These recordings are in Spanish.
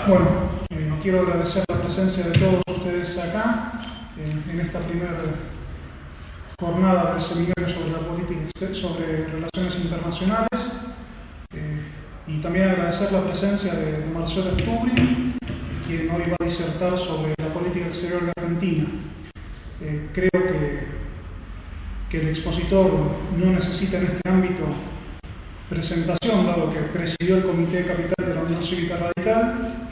Bueno, quiero agradecer la presencia de todos ustedes acá en esta primera jornada del seminario sobre la política, sobre relaciones internacionales, y también agradecer la presencia de Marcelo Stubri, quien hoy va a disertar sobre la política exterior de Argentina. Creo que el expositor no necesita en este ámbito presentación, dado que presidió el Comité de Capital de la Unión Cívica Radical,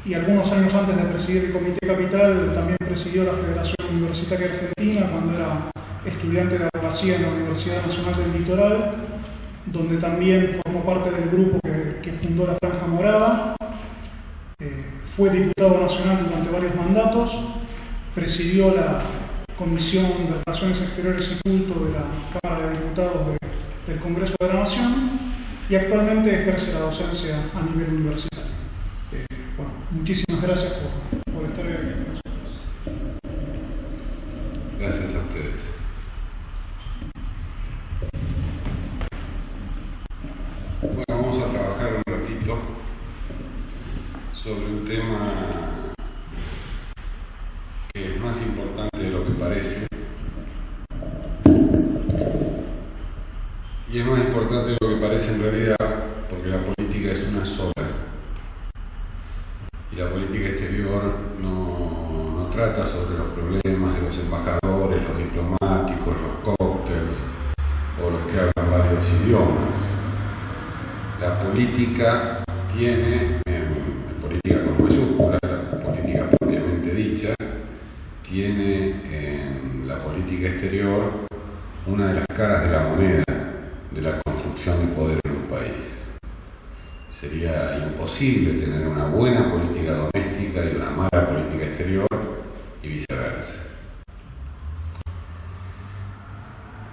y algunos años antes de presidir el Comité Capital también presidió la Federación Universitaria Argentina cuando era estudiante de abogacía en la Universidad Nacional del Litoral, donde también formó parte del grupo que fundó la Franja Morada. Fue diputado nacional durante varios mandatos, presidió la Comisión de Relaciones Exteriores y Culto de la Cámara de Diputados del Congreso de la Nación y actualmente ejerce la docencia a nivel universitario. Bueno, muchísimas gracias por estar aquí con nosotros. Gracias a ustedes. Bueno, vamos a trabajar un ratito sobre un tema que es más importante de lo que parece, y es más importante de lo que parece en realidad porque la política es una sola, y la política exterior no trata sobre los problemas de los embajadores, los diplomáticos, los cócteles o los que hablan varios idiomas. La política tiene, política con mayúsculas, la política propiamente dicha, tiene en la política exterior una de las caras de la moneda de la construcción de poder en un país. Sería imposible tener una buena política doméstica y una mala política exterior y viceversa.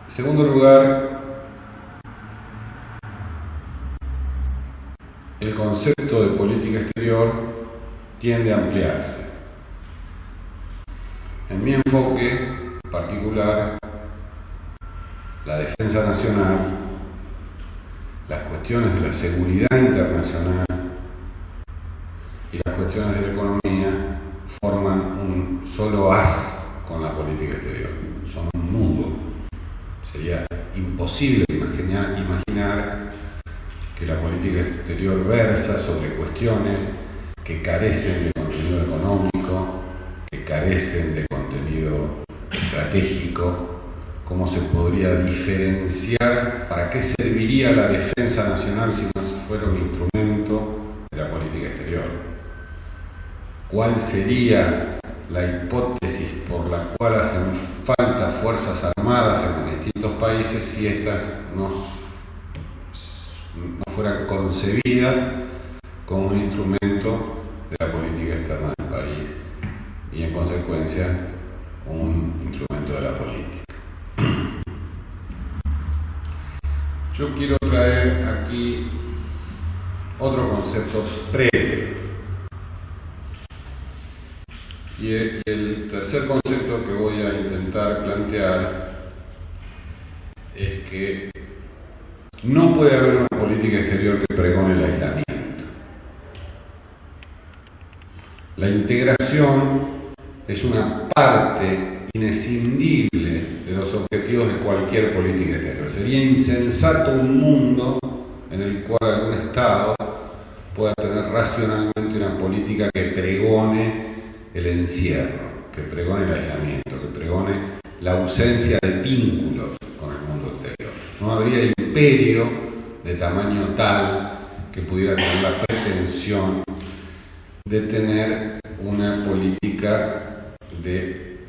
En segundo lugar, el concepto de política exterior tiende a ampliarse. En mi enfoque particular, la defensa nacional, las cuestiones de la seguridad internacional y las cuestiones de la economía forman un solo haz con la política exterior, son un nudo. Sería imposible imaginar que la política exterior versa sobre cuestiones que carecen de contenido económico, que carecen de contenido estratégico. ¿Cómo se podría diferenciar? ¿Para qué serviría la defensa nacional si no fuera un instrumento de la política exterior? ¿Cuál sería la hipótesis por la cual hacen falta fuerzas armadas en los distintos países si éstas no fueran concebidas como un instrumento de la política externa del país y en consecuencia un instrumento de la política? Yo quiero traer aquí otro concepto previo. Y el tercer concepto que voy a intentar plantear es que no puede haber una política exterior que pregone el aislamiento. La integración es una parte inescindible de los objetivos de cualquier política exterior. Sería insensato un mundo en el cual algún Estado pueda tener racionalmente una política que pregone el encierro, que pregone el aislamiento, que pregone la ausencia de vínculos con el mundo exterior. No habría imperio de tamaño tal que pudiera tener la pretensión de tener una política de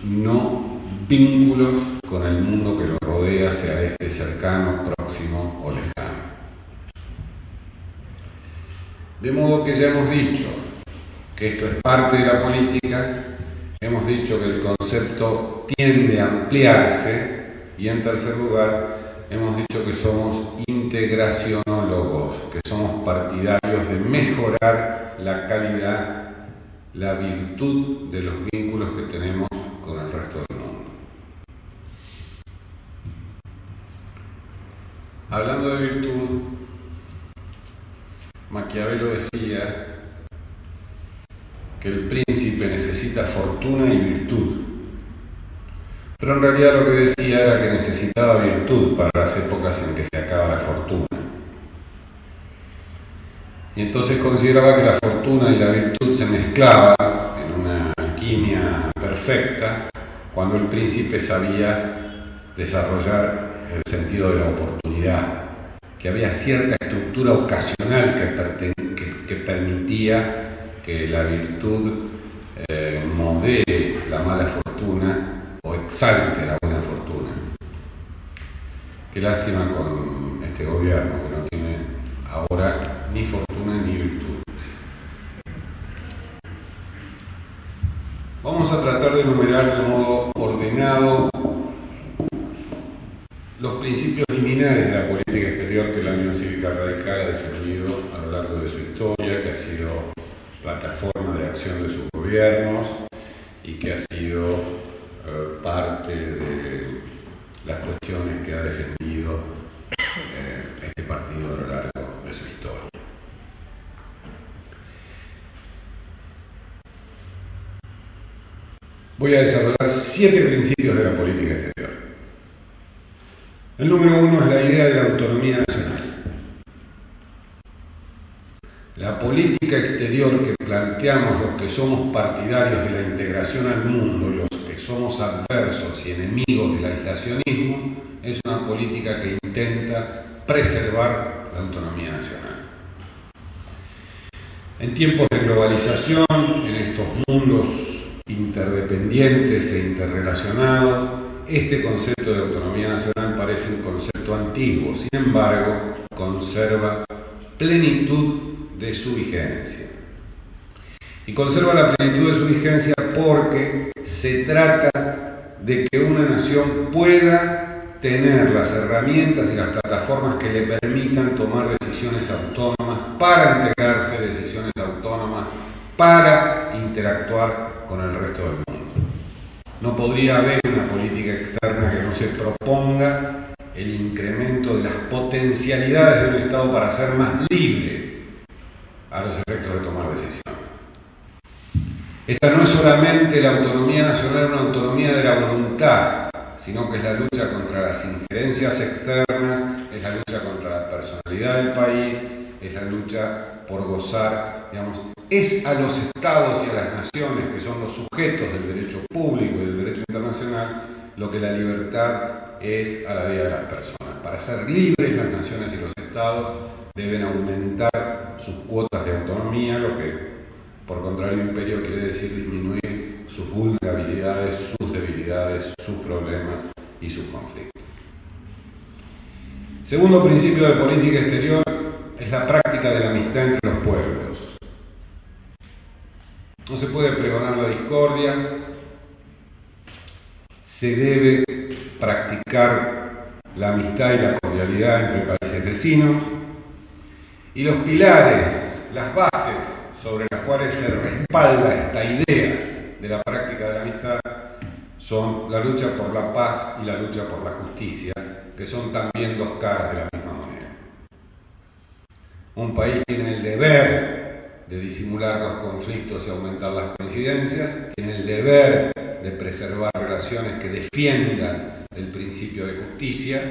no vínculos con el mundo que lo rodea, sea este cercano, próximo o lejano. De modo que ya hemos dicho que esto es parte de la política, hemos dicho que el concepto tiende a ampliarse y en tercer lugar hemos dicho que somos integracionólogos, que somos partidarios de mejorar la calidad, la virtud de los vínculos que tenemos con el resto del mundo. Hablando de virtud, Maquiavelo decía que el príncipe necesita fortuna y virtud, pero en realidad lo que decía era que necesitaba virtud para las épocas en que se acaba la fortuna. Y entonces consideraba que la fortuna y la virtud se mezclaban en una alquimia perfecta cuando el príncipe sabía desarrollar el sentido de la oportunidad, que había cierta estructura ocasional que permitía que la virtud modere la mala fortuna o exalte la buena fortuna. Qué lástima con este gobierno que no tiene ahora ni fortuna ni virtud. Vamos a tratar de enumerar de modo ordenado los principios liminares de la política exterior que la Unión Cívica Radical ha defendido a lo largo de su historia, que ha sido plataforma de acción de sus gobiernos y que ha sido parte de las cuestiones que ha defendido este partido a lo largo de su historia. Voy a desarrollar 7 principios de la política exterior. El número 1 es la idea de la autonomía nacional. La política exterior que planteamos los que somos partidarios de la integración al mundo y los que somos adversos y enemigos del aislacionismo es una política que intenta preservar la autonomía nacional. En tiempos de globalización, en estos mundos interdependientes e interrelacionados, este concepto de autonomía nacional parece un concepto antiguo, sin embargo, conserva plenitud de su vigencia. Y conserva la plenitud de su vigencia porque se trata de que una nación pueda tener las herramientas y las plataformas que le permitan tomar decisiones autónomas, para integrarse, decisiones autónomas, para interactuar con el resto del mundo. No podría haber una política externa que no se proponga el incremento de las potencialidades de un Estado para ser más libre a los efectos de tomar decisiones. Esta no es solamente la autonomía nacional, una autonomía de la voluntad, sino que es la lucha contra las injerencias externas, es la lucha contra la personalidad del país, es la lucha por gozar, digamos, es a los estados y a las naciones, que son los sujetos del derecho público y del derecho internacional, lo que la libertad es a la vida de las personas. Para ser libres, las naciones y los estados deben aumentar sus cuotas de autonomía, lo que, por contrario, imperio quiere decir disminuir sus vulnerabilidades, sus debilidades, sus problemas y sus conflictos. Segundo principio de política exterior es la práctica de la amistad entre los pueblos. No se puede pregonar la discordia, se debe practicar la amistad y la cordialidad entre países vecinos, y los pilares, las bases sobre las cuales se respalda esta idea de la práctica de la amistad son la lucha por la paz y la lucha por la justicia, que son también dos caras de la misma moneda. Un país tiene el deber de disimular los conflictos y aumentar las coincidencias, tiene el deber de preservar relaciones que defiendan el principio de justicia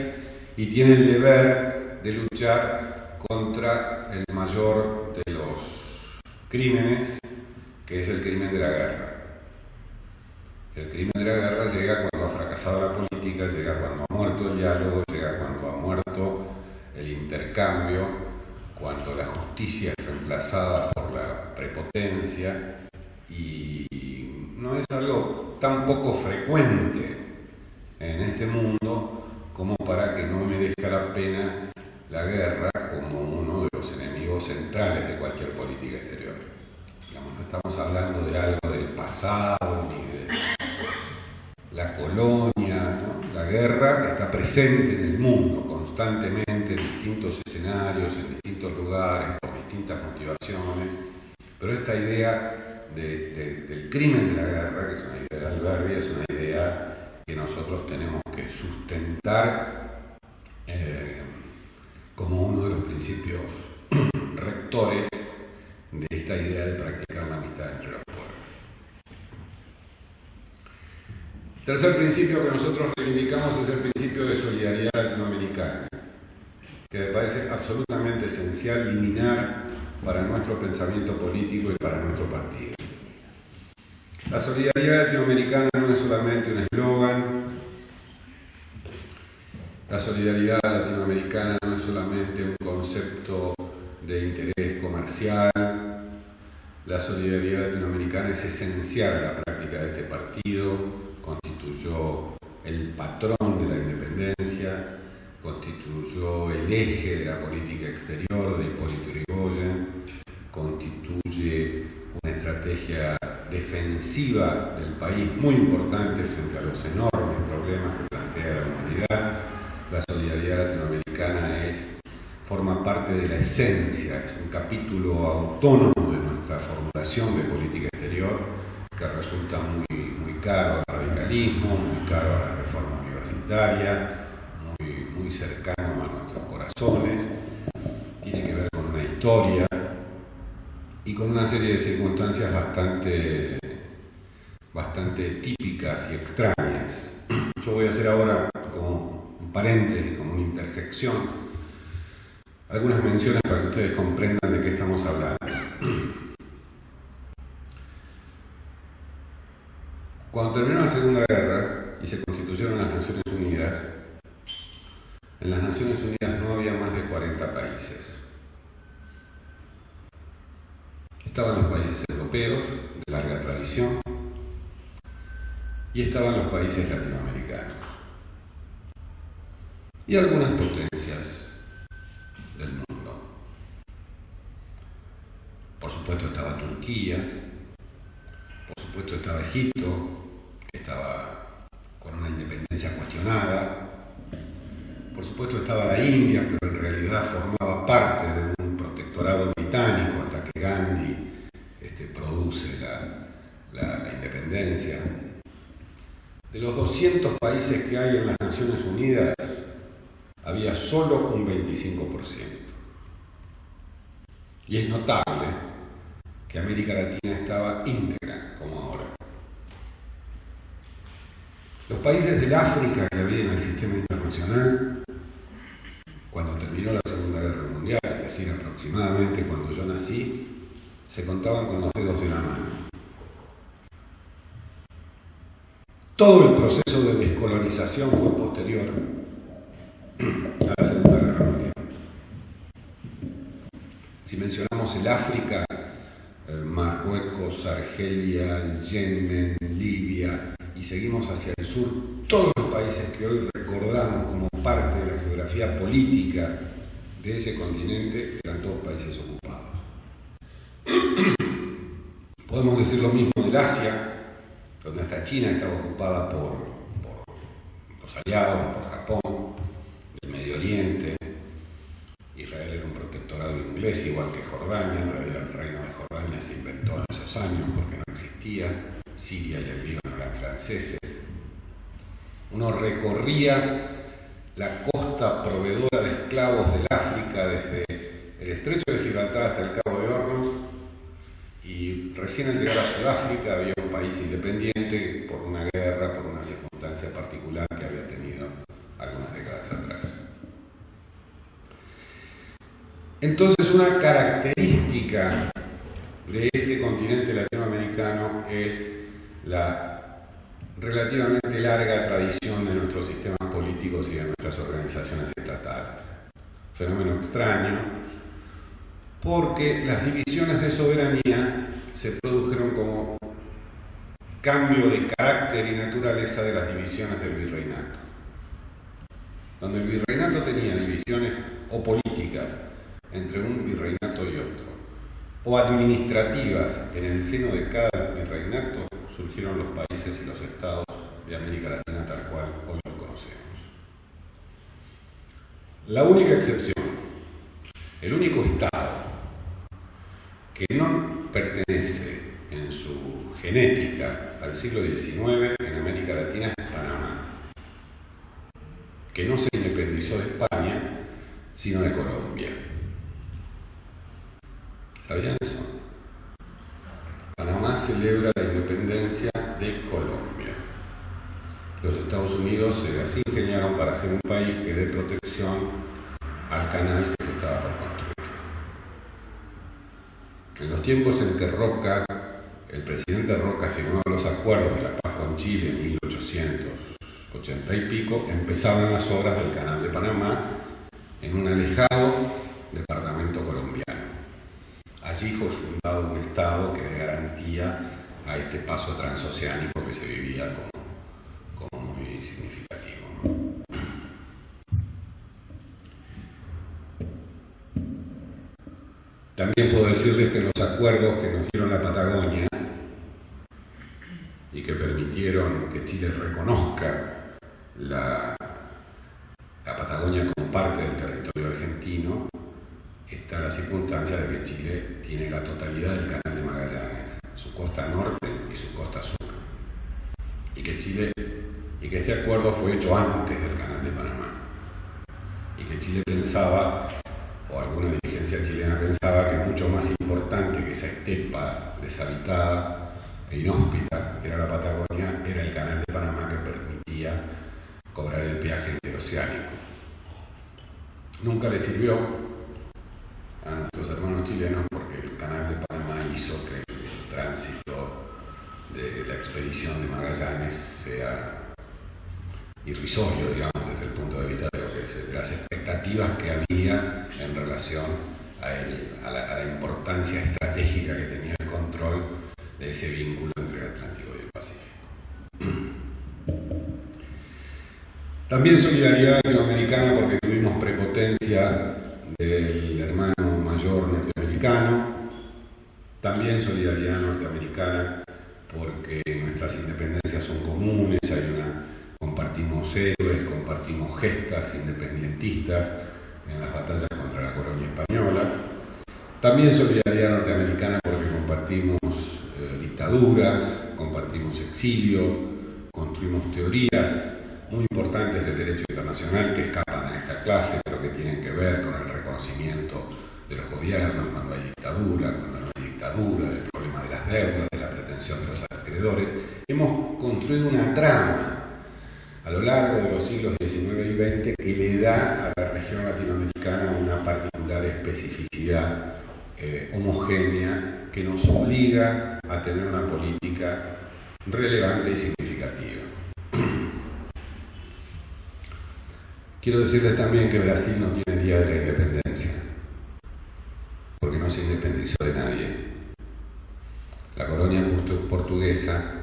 y tiene el deber de luchar contra el mayor de los crímenes, que es el crimen de la guerra. El crimen de la guerra llega cuando ha fracasado la política, llega cuando ha muerto el diálogo, llega cuando ha muerto el intercambio, cuando la justicia es reemplazada por la prepotencia, y no es algo tan poco frecuente en este mundo como para que no merezca la pena la guerra como uno de los enemigos centrales de cualquier política exterior. Digamos, no estamos hablando de algo del pasado ni de la colonia, ¿no? La guerra está presente en el mundo constantemente, en distintos escenarios, en distintos lugares, por distintas motivaciones, pero esta idea del crimen de la guerra, que es una idea de Alberdi, es una idea que nosotros tenemos que sustentar como uno de los principios rectores de esta idea de practicar la amistad entre los pueblos. Tercer principio que nosotros reivindicamos es el principio de solidaridad latinoamericana, que me parece absolutamente esencial y minar para nuestro pensamiento político y para nuestro partido. La solidaridad latinoamericana no es solamente un eslogan, la solidaridad latinoamericana no es solamente un concepto de interés comercial, la solidaridad latinoamericana es esencial a la práctica de este partido, constituyó el patrón de la independencia, constituyó el eje de la política exterior de Hipólito Yrigoyen, constituye una estrategia defensiva del país muy importante frente a los enormes problemas que plantea la humanidad. La solidaridad latinoamericana forma parte de la esencia, es un capítulo autónomo de nuestra formulación de política exterior que resulta muy caro al radicalismo, muy caro a la reforma universitaria, muy cercano a nuestros corazones, tiene que ver con una historia y con una serie de circunstancias bastante típicas y extrañas. Yo voy a hacer ahora como un paréntesis, como una interjección, algunas menciones para que ustedes comprendan de qué estamos hablando. Cuando terminó la Segunda Guerra y se constituyeron las Naciones Unidas, en las Naciones Unidas no había más de 40 países. Estaban los países europeos, de larga tradición, y estaban los países latinoamericanos. Y algunas potencias del mundo. Por supuesto estaba Turquía, por supuesto estaba Egipto, que estaba con una independencia cuestionada, por supuesto estaba la India, pero en realidad formaba parte de un protectorado británico hasta que Gandhi produce la independencia. De los 200 países que hay en las Naciones Unidas, había solo un 25%. Y es notable que América Latina estaba íntegra, como ahora. Los países del África que había en el sistema internacional, cuando terminó la Segunda Guerra Mundial, es decir, aproximadamente cuando yo nací, se contaban con los dedos de una mano. Todo el proceso de descolonización fue posterior a la Segunda Guerra Mundial. Si mencionamos el África, Marruecos, Argelia, Yemen, Libia, y seguimos hacia el sur, todos los países que hoy recordamos como parte de la geografía política de ese continente eran todos países ocupados. Podemos decir lo mismo del Asia, donde hasta China estaba ocupada por los aliados, por Japón, del Medio Oriente. Israel era un protectorado inglés, igual que Jordania. En realidad el reino de Jordania se inventó en esos años porque no existía. Siria y el Líbano eran franceses. Uno recorría la costa proveedora de esclavos del África desde el estrecho de Gibraltar hasta el Cabo de Hornos, y recién al llegar a Sudáfrica había un país independiente por una guerra, por una circunstancia particular que había tenido algunas décadas atrás. Entonces, una característica de este continente latinoamericano es la relativamente larga tradición de nuestros sistemas políticos y de nuestras organizaciones estatales. Fenómeno extraño, porque las divisiones de soberanía se produjeron como cambio de carácter y naturaleza de las divisiones del virreinato. Donde el virreinato tenía divisiones o políticas entre un virreinato y otro, o administrativas en el seno de cada virreinato, surgieron los países y los estados de América Latina tal cual hoy los conocemos. La única excepción, el único estado que no pertenece en su genética al siglo XIX en América Latina es Panamá, que no se independizó de España, sino de Colombia. ¿Está bien eso? Panamá celebra la independencia de Colombia. Los Estados Unidos se las ingeniaron para hacer un país que dé protección al canal que se estaba por construir. En los tiempos en que el presidente Roca firmó los acuerdos de la paz con Chile en 1880 y pico, empezaban las obras del Canal de Panamá en un alejado departamento colombiano. Allí fue fundado un estado que dé garantía a este paso transoceánico que se vivía como muy significativo, ¿no? También puedo decirles que los acuerdos que nos dieron la Patagonia y que permitieron que Chile reconozca la Patagonia como parte del territorio argentino, está la circunstancia de que Chile tiene la totalidad del Canal de Magallanes, su costa norte y su costa sur, y que este acuerdo fue hecho antes del Canal de Panamá, y que Chile pensaba, o alguna dirigencia chilena pensaba, que mucho más importante que esa estepa deshabitada e inhóspita que era la Patagonia era el Canal de Panamá, que permitía cobrar el peaje interoceánico. Nunca le sirvió a nuestros hermanos chilenos, porque el Canal de Panamá hizo que el tránsito de la expedición de Magallanes sea irrisorio, digamos, desde el punto de vista de las expectativas que había en relación a la importancia estratégica que tenía el control de ese vínculo entre el Atlántico y el Pacífico. También solidaridad latinoamericana, porque tuvimos prepotencia del hermano mayor norteamericano. También solidaridad norteamericana porque nuestras independencias son comunes, compartimos héroes, compartimos gestas independentistas en las batallas contra la colonia española. También solidaridad norteamericana porque compartimos dictaduras, compartimos exilio, construimos teorías muy importantes del derecho internacional que escapan a esta clase, pero que tienen que ver con el reconocimiento de los gobiernos cuando hay dictadura, cuando no hay dictadura, del problema de las deudas, de la pretensión de los acreedores. Hemos construido una trama a lo largo de los siglos XIX y XX que le da a la región latinoamericana una particular especificidad homogénea que nos obliga a tener una política relevante y significativa. Quiero decirles también que Brasil no tiene día de la independencia, porque no se independizó de nadie. La colonia portuguesa,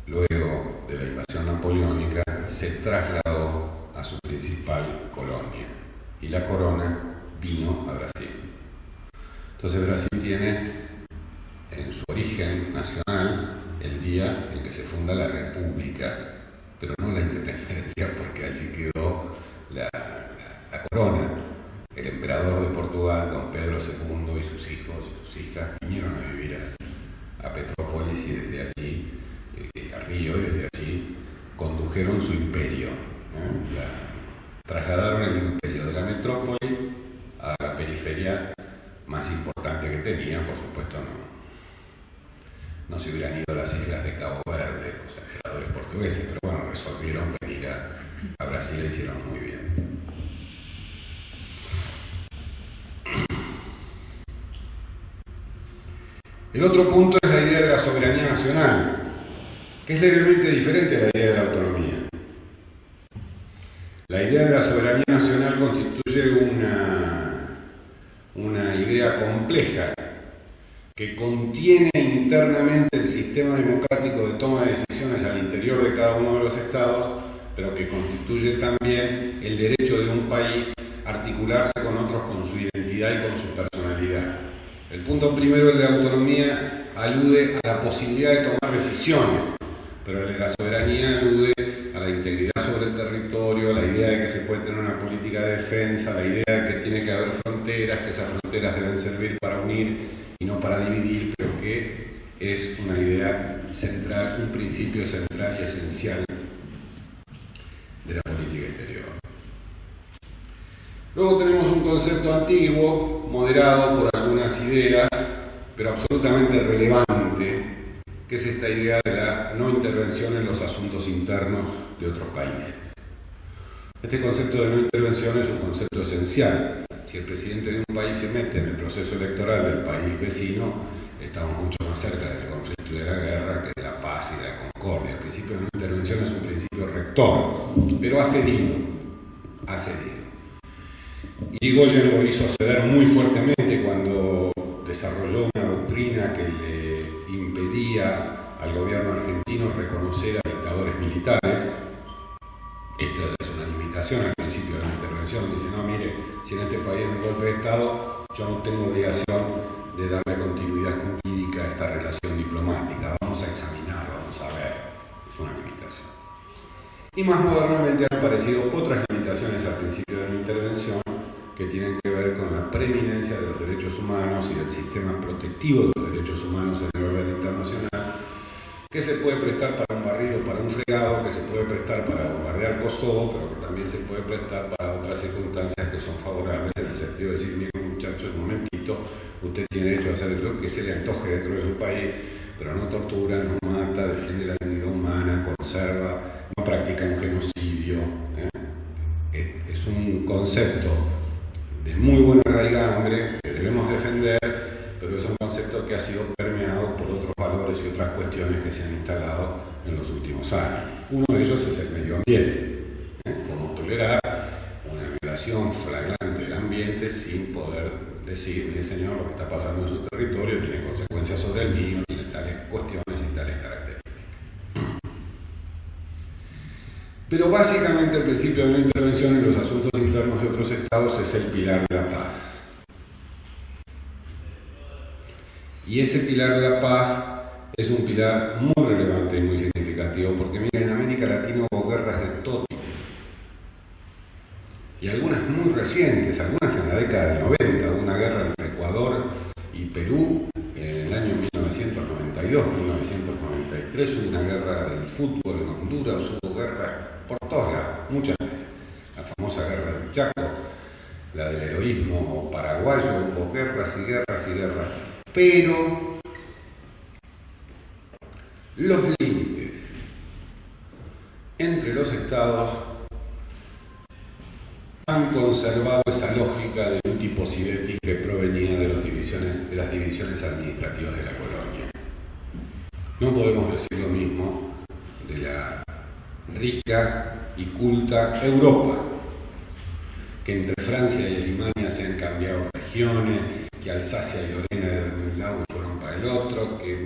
luego de la invasión napoleónica, se trasladó a su principal colonia y la corona vino a Brasil. Entonces Brasil tiene en su origen nacional el día en que se funda la República, pero no la independencia, porque allí quedó la corona. El emperador de Portugal, don Pedro II, y sus hijos y sus hijas vinieron a vivir a Petrópolis y desde allí, a Río, y desde allí condujeron su imperio. Trasladaron el imperio de la metrópoli a la periferia más importante que tenían. Por supuesto no se hubieran ido a las islas de Cabo Verde los emperadores portugueses, pero bueno, resolvieron venir a Brasil y lo hicieron muy bien. El otro punto es la idea de la soberanía nacional, que es levemente diferente a la idea de la autonomía. La idea de la soberanía nacional constituye una idea compleja que contiene internamente el sistema democrático de toma de decisiones al interior de cada uno de los estados, pero que constituye también el derecho de un país a articularse con otros con su identidad y con su personalidad. El punto primero, el de la autonomía, alude a la posibilidad de tomar decisiones, pero el de la soberanía alude a la integridad sobre el territorio, a la idea de que se puede tener una política de defensa, la idea de que tiene que haber fronteras, que esas fronteras deben servir para unir y no para dividir, pero que es una idea central, un principio central y esencial de la política exterior. Luego tenemos un concepto antiguo, moderado por algunas ideas, pero absolutamente relevante, que es esta idea de la no intervención en los asuntos internos de otros países. Este concepto de no intervención es un concepto esencial. Si el presidente de un país se mete en el proceso electoral del país vecino, estamos mucho más cerca del conflicto y de la guerra que de la paz y de la concordia. El principio de no intervención es un principio rector, pero ha cedido. Irigoyen lo hizo ceder muy fuertemente cuando desarrolló una doctrina que le impedía al gobierno argentino reconocer a dictadores militares. Esta es una limitación al principio de la intervención. Dice, no, mire, si en este país hay un golpe de Estado, yo no tengo obligación de darle continuidad jurídica a esta relación diplomática. Vamos a examinar, vamos a ver. Es una limitación. Y más modernamente han aparecido otras limitaciones al principio de la intervención que tienen que ver con la preeminencia de los derechos humanos y del sistema protectivo de los derechos humanos en el orden internacional, que se puede prestar para un barrido, para un fregado, que se puede prestar para bombardear Kosovo, pero que también se puede prestar para otras circunstancias que son favorables, en el sentido de decir, mire muchacho, un momentito, usted tiene derecho a hacer lo que se le antoje dentro de su país, pero no tortura, no mata, defiende la dignidad humana, conserva, no practica un genocidio. Es un concepto de muy buena raigambre que debemos defender, pero es un concepto que ha sido permeado por otros valores y otras cuestiones que se han instalado en los últimos años. Uno de ellos es el medio ambiente. Cómo tolerar una violación flagrante del ambiente sin poder decir, mire señor, lo que está pasando en su territorio tiene consecuencias sobre el mío, tiene tales cuestiones y tales características. Pero básicamente el principio de no intervención en los asuntos internos de otros estados es el pilar de la paz. Y ese pilar de la paz es un pilar muy relevante y muy significativo, porque miren, en América Latina hubo guerras de todo tipo. Y algunas muy recientes, algunas en la década del 90, hubo una guerra entre Ecuador y Perú en el año 1992, 1993, hubo una guerra del fútbol en Honduras, hubo guerras por todos lados, muchas veces. La famosa guerra del Chaco, la del heroísmo paraguayo, hubo guerras y guerras y guerras. Pero los límites entre los estados han conservado esa lógica de un tipo Sidetti que provenía de las divisiones administrativas de la colonia. No podemos decir lo mismo de la rica y culta Europa, que entre Francia y Alemania se han cambiado regiones, que Alsacia y Lorena eran de un lado y fueron para el otro, que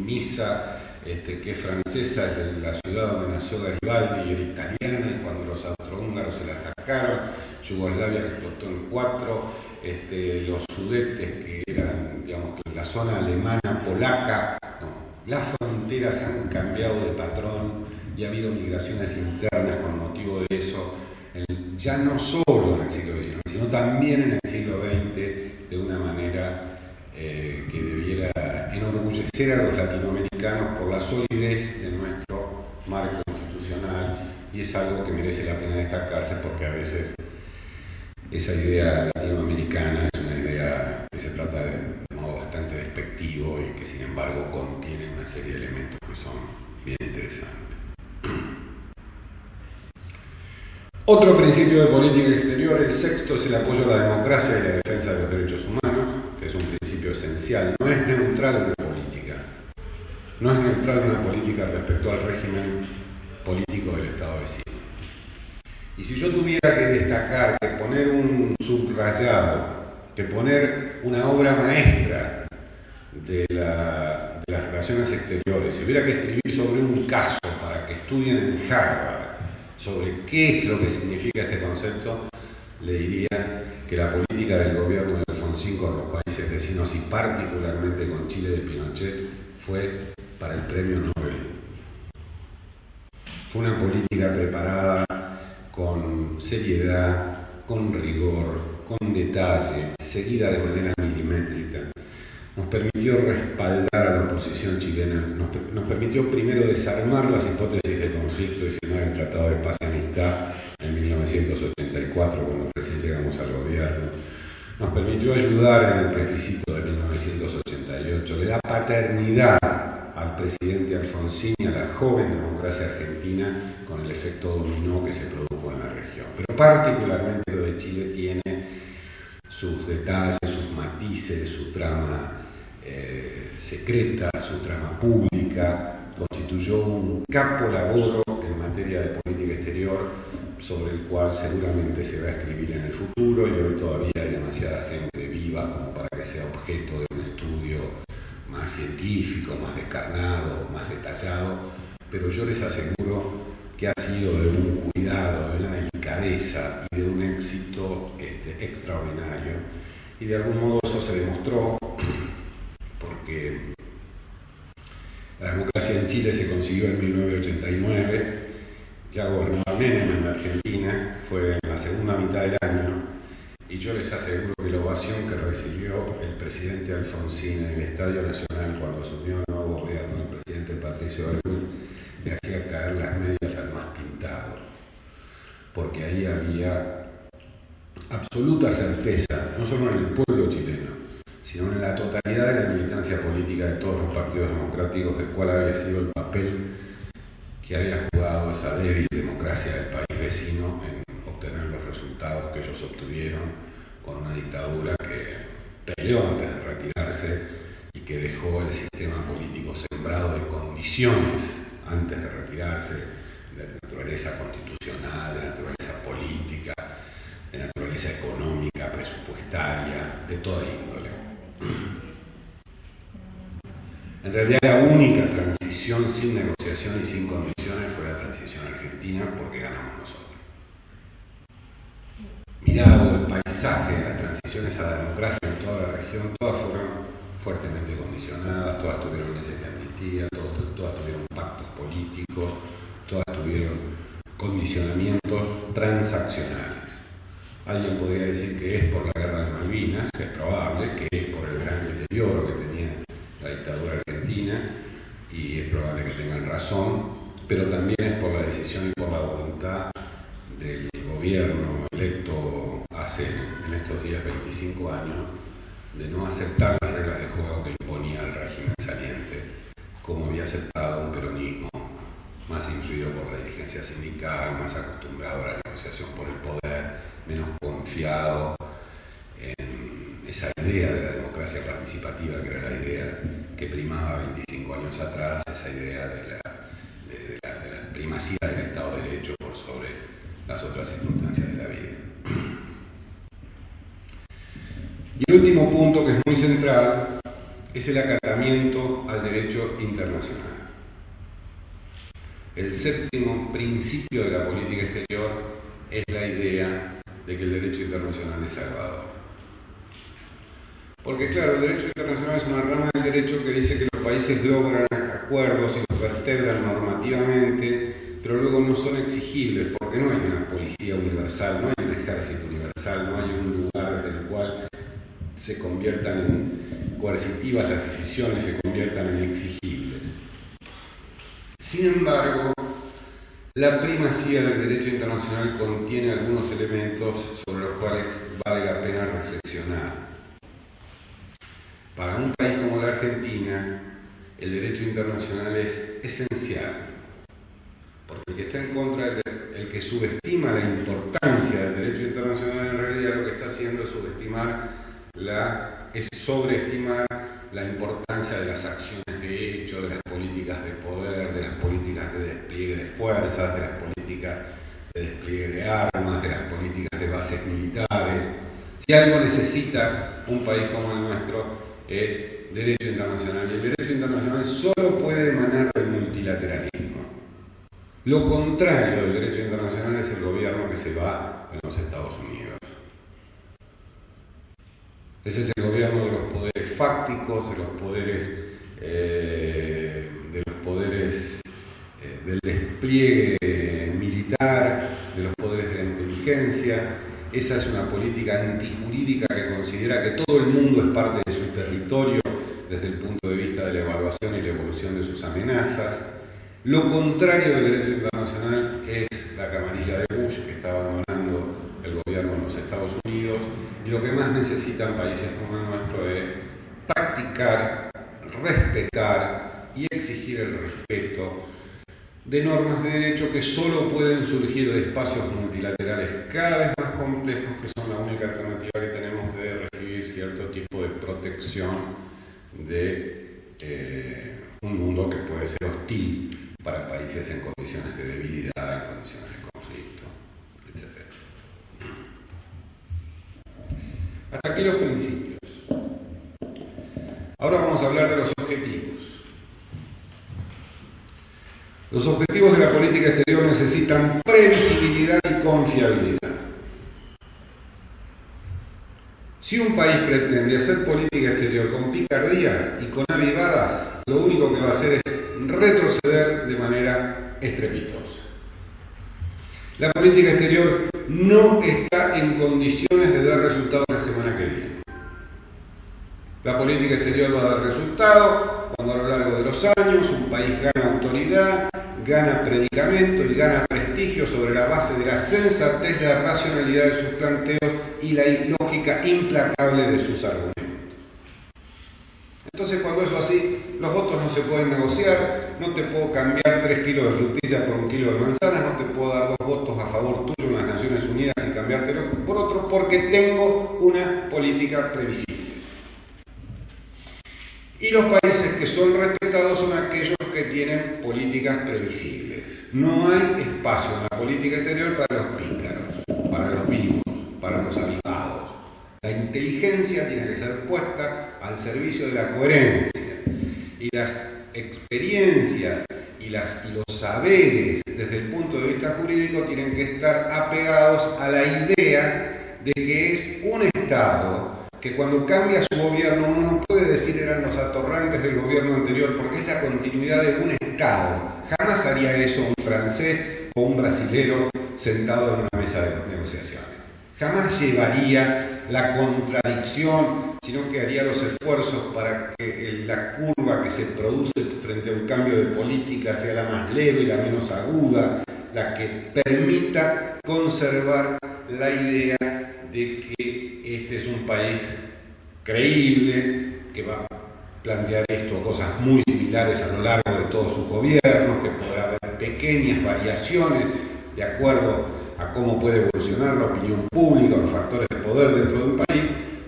Niza, que es francesa, es de la ciudad donde nació Garibaldi y era italiana, y cuando los austrohúngaros se la sacaron, Yugoslavia explotó en 4, los Sudetes, que eran, digamos, la zona alemana, polaca, no, las fronteras han cambiado de patrón y ha habido migraciones internas con motivo de eso, ya no solo en el siglo XIX, sino también en el siglo XX, de una manera que debiera enorgullecer a los latinoamericanos por la solidez de nuestro marco institucional, y es algo que merece la pena destacarse porque a veces esa idea latinoamericana es una idea que se trata de modo bastante despectivo y que sin embargo contiene una serie de elementos que son bien interesantes. Otro principio de política exterior, el sexto, es el apoyo a la democracia y la defensa de los derechos humanos, que es un principio esencial. No es neutral una política. No es neutral una política respecto al régimen político del Estado vecino. Y si yo tuviera que destacar, que poner un subrayado, que poner una obra maestra de las relaciones exteriores, si hubiera que escribir sobre un caso para que estudien en Harvard, sobre qué es lo que significa este concepto, le diría que la política del gobierno de Alfonsín con los países vecinos y particularmente con Chile de Pinochet fue para el premio Nobel. Fue una política preparada con seriedad, con rigor, con detalle, seguida de manera milimétrica. Nos permitió respaldar a la oposición chilena, nos permitió primero desarmar las hipótesis de conflicto y firmar el Tratado de Paz y Amistad en 1984, cuando recién llegamos al gobierno. nos permitió ayudar en el plebiscito de 1988, le da paternidad al presidente Alfonsín y a la joven democracia argentina con el efecto dominó que se produjo en la región. Pero particularmente lo de Chile tiene sus detalles, sus matices, su trama secreta, su trama pública, constituyó un capo laboro en materia de política exterior sobre el cual seguramente se va a escribir en el futuro, y hoy todavía hay demasiada gente viva como para que sea objeto de un estudio más científico, más descarnado, más detallado, pero yo les aseguro que ha sido de un cuidado, de una delicadeza y de un éxito extraordinario, y de algún modo eso se demostró porque la democracia en Chile se consiguió en 1989, ya gobernaba Menem en la Argentina, fue en la segunda mitad del año, y yo les aseguro que la ovación que recibió el presidente Alfonsín en el Estadio Nacional cuando asumió el nuevo gobierno, el presidente Patricio Aylwin, le hacía caer las medias al más pintado, porque ahí había absoluta certeza, no solo en el pueblo chileno, sino en la totalidad de la militancia política de todos los partidos democráticos, del cual había sido el papel que había jugado esa débil democracia del país vecino en obtener los resultados que ellos obtuvieron con una dictadura que peleó antes de retirarse y que dejó el sistema político sembrado de condiciones antes de retirarse, de naturaleza constitucional, de naturaleza política, de naturaleza económica, presupuestaria, de toda índole. En realidad la única transición sin negociación y sin condiciones fue la transición argentina, porque ganamos nosotros. Mirado el paisaje de las transiciones a la democracia en toda la región, todas fueron fuertemente condicionadas, todas tuvieron leyes de amnistía, todas tuvieron pactos políticos, todas tuvieron condicionamientos transaccionales. Alguien podría decir que es por la guerra de Malvinas, que es probable, que es por el gran deterioro que tenía la dictadura argentina, y es probable que tengan razón, pero también es por la decisión y por la voluntad del gobierno electo hace en estos días 25 años de no aceptar las reglas de juego que imponía el régimen saliente, como había aceptado un peronismo más influido por la dirigencia sindical, más acostumbrado a la negociación por el poder, menos confiado en esa idea de la democracia participativa, que era la idea que primaba 25 años atrás, esa idea de la primacía del Estado de Derecho por sobre las otras circunstancias de la vida. Y el último punto, que es muy central, es el acatamiento al derecho internacional. El séptimo principio de la política exterior es la idea de que el derecho internacional es salvador. Porque claro, el derecho internacional es una rama del derecho que dice que los países logran acuerdos y los vertebran normativamente, pero luego no son exigibles, porque no hay una policía universal, no hay un ejército universal, no hay un lugar desde el cual se conviertan en coercitivas las decisiones, se conviertan en exigibles. Sin embargo, la primacía del derecho internacional contiene algunos elementos sobre los cuales vale la pena reflexionar. Para un país como la Argentina, el derecho internacional es esencial, porque el que está en contra, el que subestima la importancia del derecho internacional, en realidad lo que está haciendo es sobreestimar la importancia de las acciones de hecho, de las políticas de poder, de las políticas de despliegue de fuerzas, de las políticas de despliegue de armas, de las políticas de bases militares. Si algo necesita un país como el nuestro es derecho internacional, y el derecho internacional solo puede emanar del multilateralismo. Lo contrario del derecho internacional es el gobierno que se va en los Estados Unidos. Ese es el gobierno de los poderes fácticos, de los poderes del despliegue militar, de los poderes de la inteligencia. Esa es una política antijurídica que considera que todo el mundo es parte de su territorio desde el punto de vista de la evaluación y la evolución de sus amenazas. Lo contrario del derecho internacional es la camarilla de Bush, que está abandonando el gobierno en los Estados Unidos, y lo que más necesitan países como el nuestro es practicar, respetar y exigir el respeto de normas de derecho que solo pueden surgir de espacios multilaterales cada vez más complejos, que son la única alternativa que tenemos de recibir cierto tipo de protección de un mundo que puede ser hostil para países en condiciones de debilidad, en condiciones de conflicto, etc. Hasta aquí los principios. Ahora vamos a hablar de los objetivos. Los objetivos de la política exterior necesitan previsibilidad y confiabilidad. Si un país pretende hacer política exterior con picardía y con avivadas, lo único que va a hacer es retroceder de manera estrepitosa. La política exterior no está en condiciones de dar resultados la semana que viene. La política exterior va a dar resultados cuando a lo largo de los años un país gana autoridad, gana predicamento y gana prestigio sobre la base de la sensatez, la racionalidad de sus planteos y la lógica implacable de sus argumentos. Entonces, cuando eso así, los votos no se pueden negociar, no te puedo cambiar 3 kilos de frutillas por 1 kilo de manzanas, no te puedo dar 2 votos a favor tuyo en las Naciones Unidas y cambiártelo por otro, porque tengo una política previsible. Y los países que son respetados son aquellos que tienen políticas previsibles. No hay espacio en la política exterior para los pícaros, para los vivos, para los avivados. La inteligencia tiene que ser puesta al servicio de la coherencia. Y las experiencias y los saberes desde el punto de vista jurídico tienen que estar apegados a la idea de que es un Estado que cuando cambia su gobierno uno no puede decir eran los atorrantes del gobierno anterior, porque es la continuidad de un Estado. Jamás haría eso un francés o un brasilero sentado en una mesa de negociaciones. Jamás llevaría la contradicción, sino que haría los esfuerzos para que la curva que se produce frente a un cambio de política sea la más leve y la menos aguda, la que permita conservar la idea de que este es un país creíble, que va a plantear esto cosas muy similares a lo largo de todos sus gobiernos, que podrá haber pequeñas variaciones de acuerdo a cómo puede evolucionar la opinión pública o los factores de poder dentro de un país,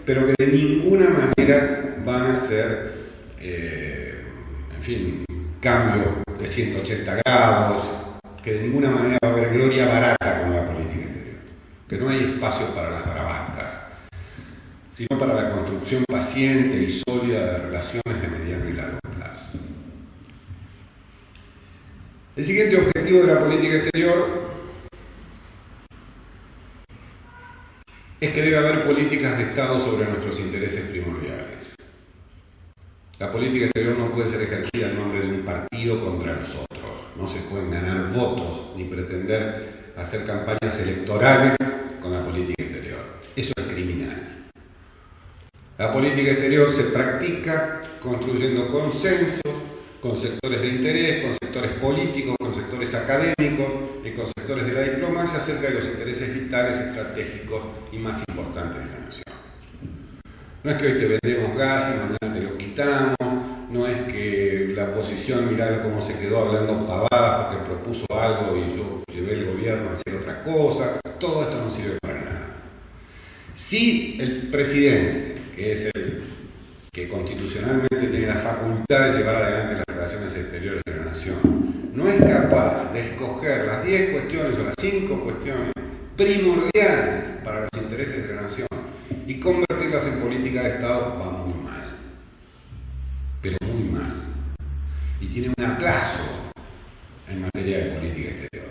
pero que de ninguna manera van a ser, cambios de 180 grados, que de ninguna manera va a haber gloria barata con la política exterior, que no hay espacio para las bravatas, sino para la construcción paciente y sólida de relaciones de mediano y largo plazo. El siguiente objetivo de la política exterior es que debe haber políticas de Estado sobre nuestros intereses primordiales. La política exterior no puede ser ejercida en nombre de un partido contra nosotros. No se pueden ganar votos ni pretender hacer campañas electorales con la política exterior. Eso es criminal. La política exterior se practica construyendo consensos con sectores de interés, con sectores políticos, con sectores académicos y con sectores de la diplomacia acerca de los intereses vitales, estratégicos y más importantes de la nación. No es que hoy te vendemos gas y mañana te lo quitamos, no es que la oposición mirá cómo se quedó hablando pavadas porque propuso algo y yo llevé el gobierno a hacer otra cosa. Todo esto no sirve para nada. Si el presidente, que es el que constitucionalmente tiene la facultad de llevar adelante las relaciones exteriores de la nación, no es capaz de escoger las 10 cuestiones o las 5 cuestiones primordiales para los intereses de la nación y convertirlas en política de Estado, va muy mal, pero muy mal, y tiene un atraso en materia de política exterior.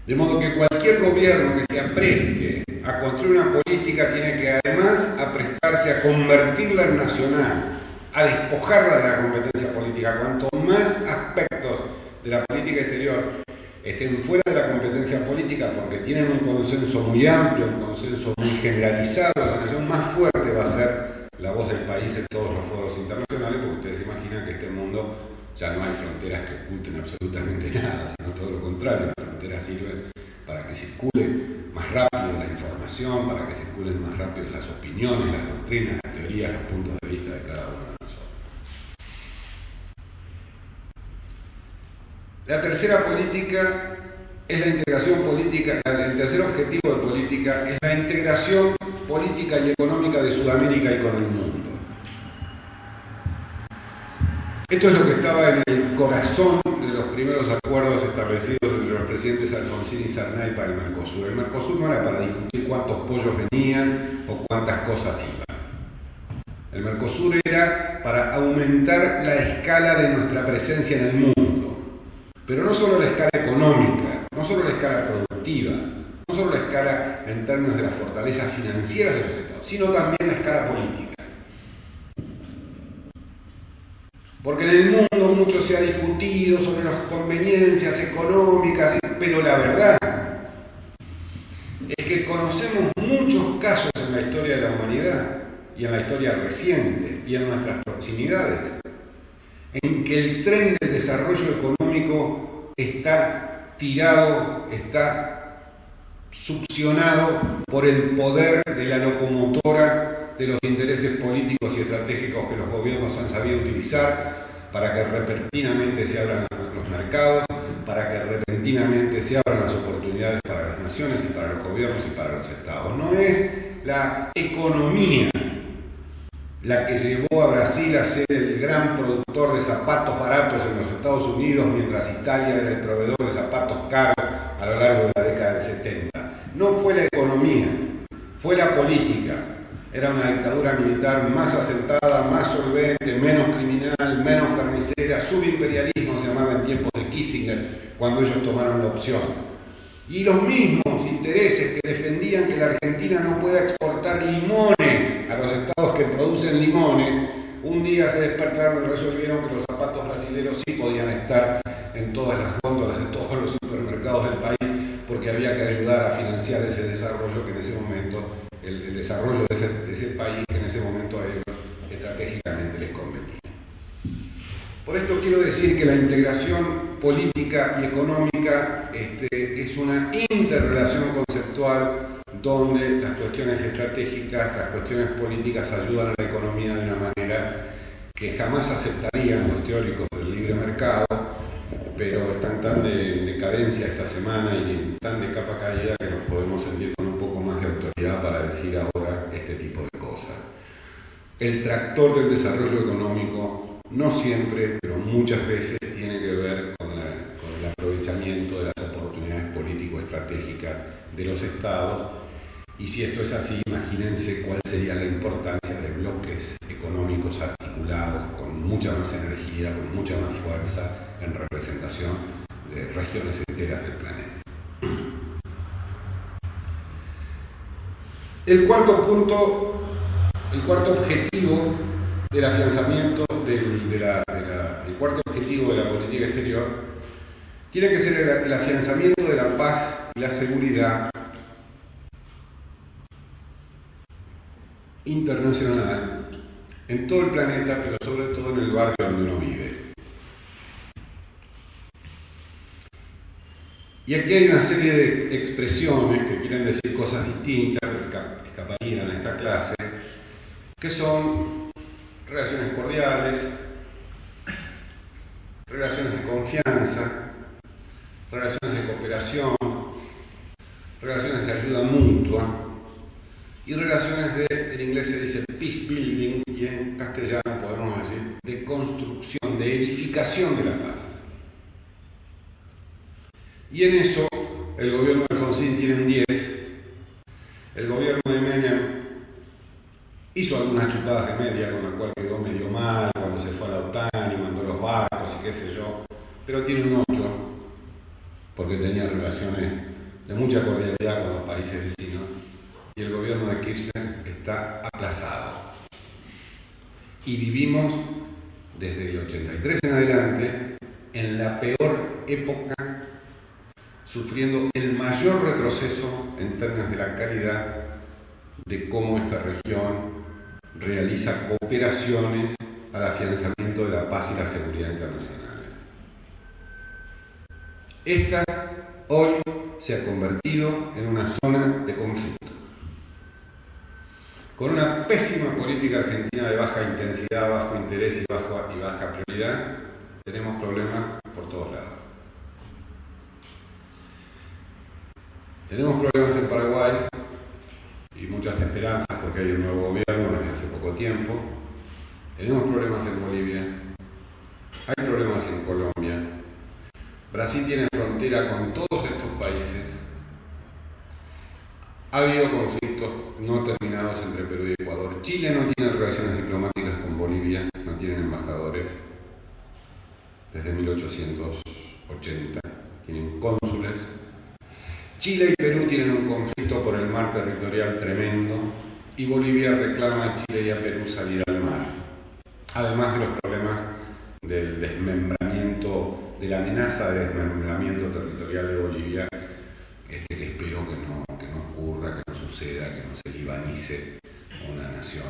De modo que cualquier gobierno que se apreste a construir una política tiene que además aprestarse a convertirla en nacional, a despojarla de la competencia política. Cuanto más aspectos de la política exterior estén fuera de la competencia política porque tienen un consenso muy amplio, un consenso muy generalizado, la nación más fuerte va a ser la voz del país en todos los foros internacionales, porque ustedes se imaginan que este mundo ya no hay fronteras que oculten absolutamente nada, sino todo lo contrario, las fronteras sirven para para que circule más rápido la información, para que circulen más rápido las opiniones, las doctrinas, las teorías, los puntos de vista de cada uno de nosotros. La tercera política es la integración política, el tercer objetivo de política es la integración política y económica de Sudamérica y con el mundo. Esto es lo que estaba en el corazón de los primeros acuerdos establecidos entre los presidentes Alfonsín y Sarney para el Mercosur. El Mercosur no era para discutir cuántos pollos venían o cuántas cosas iban. El Mercosur era para aumentar la escala de nuestra presencia en el mundo. Pero no solo la escala económica, no solo la escala productiva, no solo la escala en términos de las fortalezas financieras de los estados, sino también la escala política. Porque en el mundo mucho se ha discutido sobre las conveniencias económicas, pero la verdad es que conocemos muchos casos en la historia de la humanidad y en la historia reciente y en nuestras proximidades, en que el tren del desarrollo económico está tirado, está succionado por el poder de la locomotora de los intereses políticos y estratégicos que los gobiernos han sabido utilizar para que repentinamente se abran los mercados, para que repentinamente se abran las oportunidades para las naciones y para los gobiernos y para los estados. No es la economía la que llevó a Brasil a ser el gran productor de zapatos baratos en los Estados Unidos, mientras Italia era el proveedor de zapatos caros a lo largo de la década del 70. No fue la economía, fue la política. Era una dictadura militar más asentada, más solvente, menos criminal, menos carnicera. Subimperialismo se llamaba en tiempos de Kissinger, cuando ellos tomaron la opción. Y los mismos intereses que defendían que la Argentina no pueda exportar limones a los estados que producen limones, un día se despertaron y resolvieron que los zapatos brasileños sí podían estar en todas las góndolas de todos los supermercados del país, porque había que ayudar a financiar ese desarrollo que en ese momento, el desarrollo de ese país que en ese momento a ellos estratégicamente les convenía. Por esto quiero decir que la integración política y económica es una interrelación conceptual donde las cuestiones estratégicas, las cuestiones políticas ayudan a la economía de una manera que jamás aceptarían los teóricos del libre mercado, pero están tan de decadencia esta semana y tan de capa caída que nos podemos sentir con un poco más de autoridad para decir ahora este tipo de cosas. El tractor del desarrollo económico no siempre, pero muchas veces tiene que ver con el aprovechamiento de las oportunidades político-estratégicas de los estados, y si esto es así, imagínense cuál sería la importancia de bloques económicos articulados con mucha más energía, con mucha más fuerza en representación de regiones enteras del planeta. El cuarto punto, el cuarto objetivo del afianzamiento el cuarto objetivo de la política exterior tiene que ser el afianzamiento de la paz y la seguridad internacional en todo el planeta, pero sobre todo en el barrio donde uno vive. Y aquí hay una serie de expresiones que quieren decir cosas distintas, que escaparían a esta clase, que son relaciones cordiales, relaciones de confianza, relaciones de cooperación, relaciones de ayuda mutua y relaciones en inglés se dice peace building y en castellano podemos decir de construcción, de edificación de la paz. Y en eso el gobierno de Alfonsín tiene un 10, el gobierno de Menem hizo algunas chupadas de media, con la cual quedó medio mal cuando se fue a la OTAN y mandó los barcos y qué sé yo, pero tiene un 8, porque tenía relaciones de mucha cordialidad con los países vecinos, y el gobierno de Kirchner está aplazado. Y vivimos desde el 83 en adelante en la peor época, sufriendo el mayor retroceso en términos de la calidad de cómo esta región realiza cooperaciones al afianzamiento de la paz y la seguridad internacional. Esta hoy se ha convertido en una zona de conflicto. Con una pésima política argentina de baja intensidad, bajo interés y baja prioridad, tenemos problemas por todos lados. Tenemos problemas en Paraguay y muchas esperanzas porque hay un nuevo gobierno desde hace poco tiempo. Tenemos problemas en Bolivia, hay problemas en Colombia. Brasil tiene frontera con todos estos países. Ha habido conflictos no terminados entre Perú y Ecuador. Chile no tiene relaciones diplomáticas con Bolivia, no tienen embajadores desde 1880, tienen cónsules. Chile y Perú tienen un conflicto por el mar territorial tremendo y Bolivia reclama a Chile y a Perú salir al mar. Además de los problemas del desmembramiento, de la amenaza de desmembramiento territorial de Bolivia, que espero que no ocurra, que no suceda, que no se libanice una nación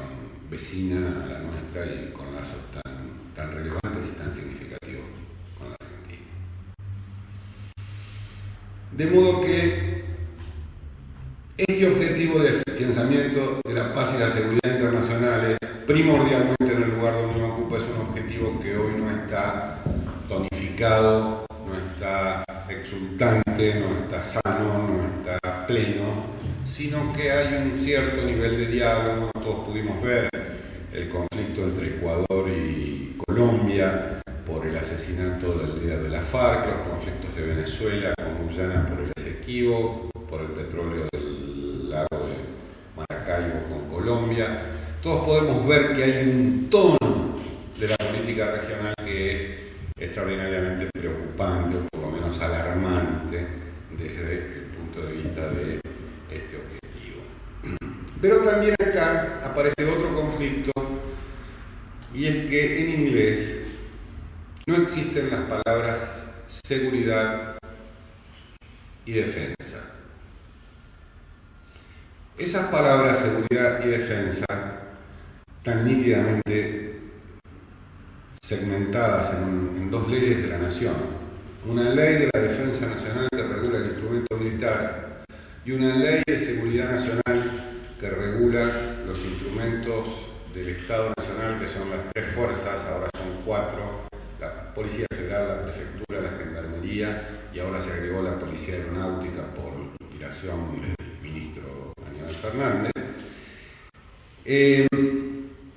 vecina a la nuestra y con lazos tan relevantes y tan significativos con la Argentina. De modo que este objetivo de pensamiento de la paz y la seguridad internacionales, primordialmente en el lugar donde uno ocupa, es un objetivo que hoy no está tonificado, no está exultante, no está sano, no está pleno, sino que hay un cierto nivel de diálogo. Todos pudimos ver el conflicto entre Ecuador y Colombia por el asesinato del líder de la FARC, los conflictos de Venezuela con Guyana por el Esequibo, por el petróleo del lago de Maracaibo con Colombia. Todos podemos ver que hay un tono de la política regional que es extraordinariamente preocupante, o por lo menos alarmante, desde el punto de vista de este objetivo. Pero también acá aparece otro conflicto, y es que en inglés no existen las palabras seguridad y defensa. Esas palabras seguridad y defensa, tan nítidamente segmentadas en dos leyes de la nación, una ley de la defensa nacional que regula el instrumento militar y una ley de seguridad nacional que regula los instrumentos del Estado Nacional, que son las tres fuerzas, ahora son cuatro: la Policía Federal, la Prefectura, la Gendarmería, y ahora se agregó la Policía Aeronáutica por inspiración del ministro Aníbal Fernández.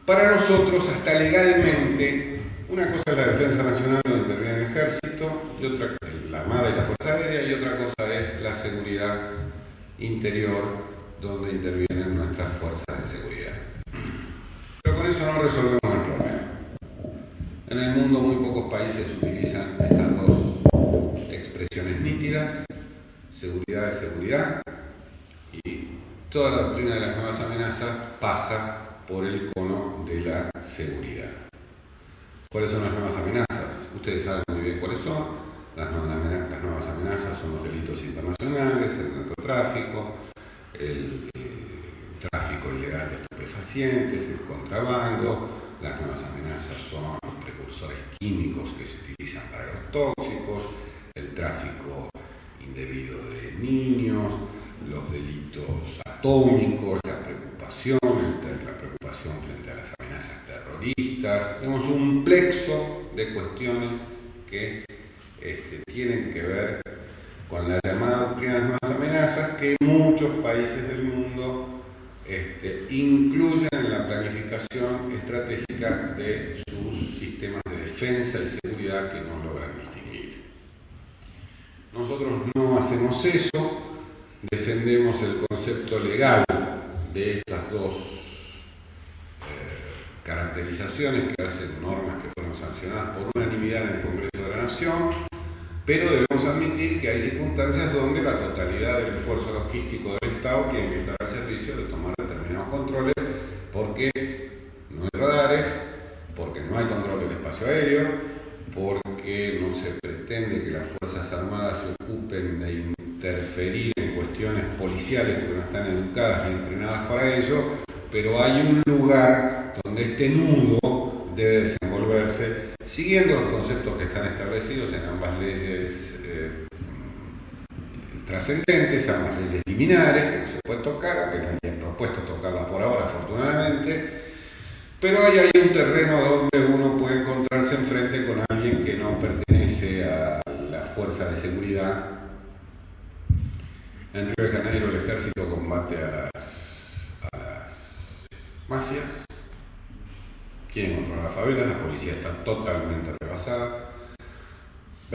Para nosotros, hasta legalmente, una cosa es la defensa nacional, donde interviene el ejército, y otra la Armada y la Fuerza Aérea, y otra cosa es la seguridad interior, donde intervienen nuestras fuerzas de seguridad. Pero con eso no resolvemos el problema. En el mundo muy pocos países utilizan estas dos expresiones nítidas: seguridad es seguridad, y toda la doctrina de las nuevas amenazas pasa por el cono de la seguridad. ¿Cuáles son las nuevas amenazas? Ustedes saben muy bien cuáles son. Las nuevas amenazas son los delitos internacionales, el narcotráfico, el tráfico ilegal de estupefacientes, el contrabando. Las nuevas amenazas son los precursores químicos que se utilizan para los tóxicos, el tráfico indebido de niños, los delitos atómicos, la preocupación frente a las amenazas terroristas. Tenemos un plexo de cuestiones que tienen que ver con la llamada doctrina de las nuevas amenazas, que muchos países del mundo incluyen en la planificación estratégica de sus sistemas de defensa y seguridad, que no logran distinguir. Nosotros no hacemos eso, defendemos el concepto legal de estas dos caracterizaciones, que hacen normas que fueron sancionadas por unanimidad en el Congreso de la Nación, pero debemos admitir que hay circunstancias donde la totalidad del esfuerzo logístico del Estado tiene que estar al servicio de tomar determinados controles, porque no hay radares, porque no hay control del espacio aéreo, porque no se pretende que las Fuerzas Armadas se ocupen de interferir en cuestiones policiales porque no están educadas ni entrenadas para ello, pero hay un lugar donde este nudo debe desenvolverse siguiendo los conceptos que están establecidos en ambas leyes trascendentes, ambas leyes liminares, que no se puede tocar, o que nadie ha propuesto tocarlas por ahora, afortunadamente, pero hay ahí un terreno donde uno puede encontrarse enfrente con alguien que no pertenece a la fuerza de seguridad. En Río de Janeiro el ejército combate a las mafias, quieren controlar las favelas, la policía está totalmente rebasada.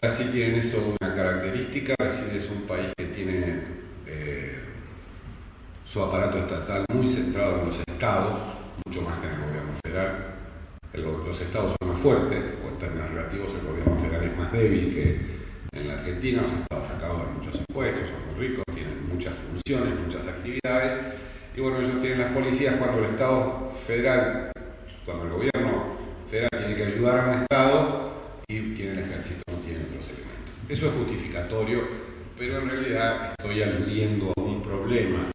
Brasil tiene en eso una característica. Brasil es un país que tiene su aparato estatal muy centrado en los estados, mucho más que en el gobierno federal. Los estados son más fuertes, o en términos relativos el gobierno federal es más débil que en la Argentina. Los estados recaudan muchos impuestos, son muy ricos, tienen muchas funciones, muchas actividades, y bueno, ellos tienen las policías cuando el Estado federal, cuando el gobierno federal tiene que ayudar a un Estado, y tiene el ejército, no tiene otros elementos. Eso es justificatorio, pero en realidad estoy aludiendo a un problema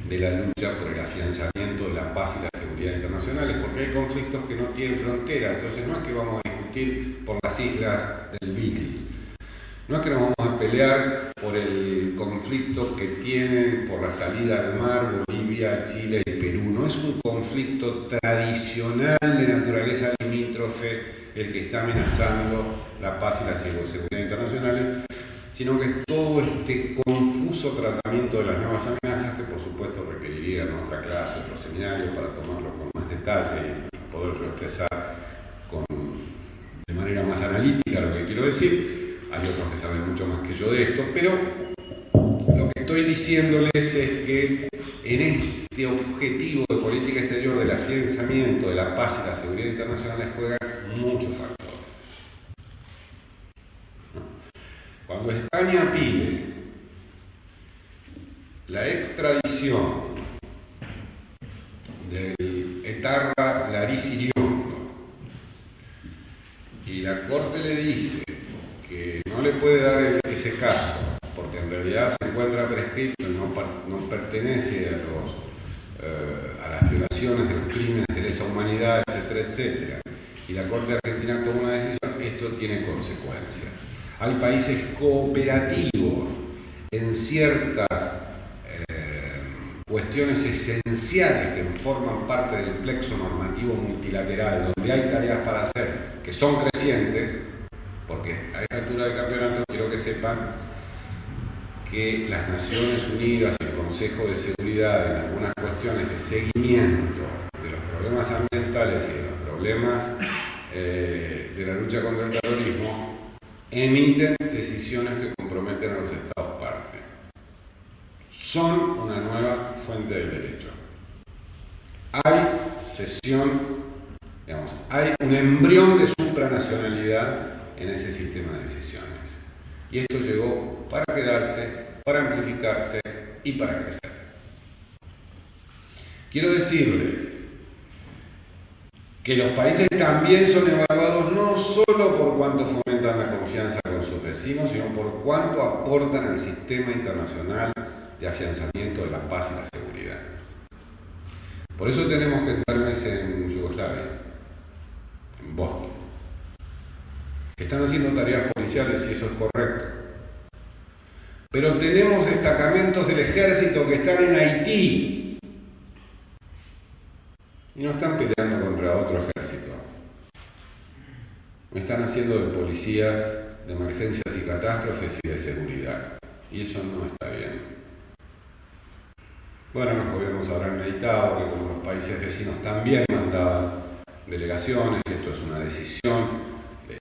de la lucha por el afianzamiento de la paz y la seguridad internacionales, porque hay conflictos que no tienen fronteras. Entonces no es que vamos a discutir por las islas del Beagle, no es que nos vamos a pelear por el conflicto que tienen por la salida al mar Bolivia, Chile y Perú. No es un conflicto tradicional de naturaleza limítrofe el que está amenazando la paz y la seguridad internacionales, sino que todo este confuso tratamiento de las nuevas amenazas, que por supuesto requeriría otra clase, otro seminario para tomarlo con más detalle y poderlo expresar de manera más analítica lo que quiero decir. Hay otros que saben mucho más que yo de esto, pero lo que estoy diciéndoles es que en este objetivo de política exterior del afianzamiento de la paz y la seguridad internacionales juegan muchos factores. Cuando España pide la extradición del etarra Laris Iriondo y la Corte le dice que no le puede dar ese caso porque en realidad se encuentra prescrito y no pertenece a las violaciones de los crímenes de lesa humanidad, etcétera, etcétera, y la Corte Argentina toma una decisión, esto tiene consecuencias. Hay países cooperativos en ciertas cuestiones esenciales que forman parte del plexo normativo multilateral, donde hay tareas para hacer que son crecientes, porque a esta altura del campeonato quiero que sepan que las Naciones Unidas y el Consejo de Seguridad en algunas cuestiones de seguimiento de los problemas ambientales y de los problemas de la lucha contra el terrorismo emiten decisiones que comprometen a los Estados parte. Son una nueva fuente de derecho. Hay cesión, hay un embrión de supranacionalidad en ese sistema de decisiones. Y esto llegó para quedarse, para amplificarse y para crecer. Quiero decirles que los países también son evaluados no solo por cuánto fomentan la confianza con sus vecinos, sino por cuánto aportan al sistema internacional de afianzamiento de la paz y la seguridad. Por eso tenemos que estarles en Yugoslavia, en Bosnia, que están haciendo tareas policiales y eso es correcto. Pero tenemos destacamentos del ejército que están en Haití y no están peleando contra otro ejército. Están haciendo de policía de emergencias y catástrofes y de seguridad. Y eso no está bien. Bueno, los gobiernos habrán meditado que como los países vecinos también mandaban delegaciones, esto es una decisión que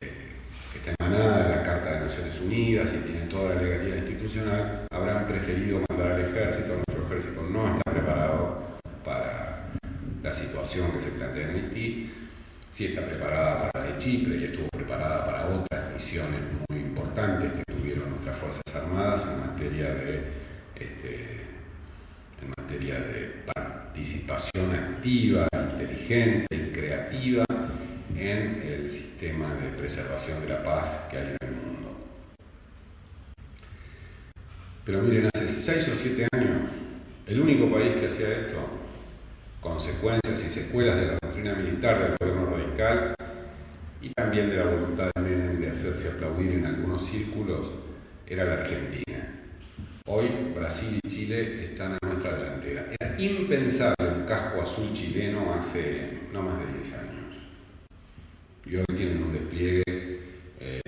está emanada de la Carta de Naciones Unidas y tiene toda la legalidad institucional, habrán preferido mandar al ejército. Nuestro ejército no está preparado para la situación que se plantea en Haití, sí está preparada para la de Chipre y estuvo preparada para otras misiones muy importantes que tuvieron nuestras Fuerzas Armadas en materia de participación activa, inteligente y creativa en el sistema de preservación de la paz que hay en el mundo. Pero miren, hace 6 o 7 años, el único país que hacía esto, consecuencias y secuelas de la doctrina militar del gobierno radical y también de la voluntad de Menem de hacerse aplaudir en algunos círculos, era la Argentina. Hoy Brasil y Chile están a nuestra delantera. Era impensable un casco azul chileno hace no más de 10 años. Y hoy tienen un despliegue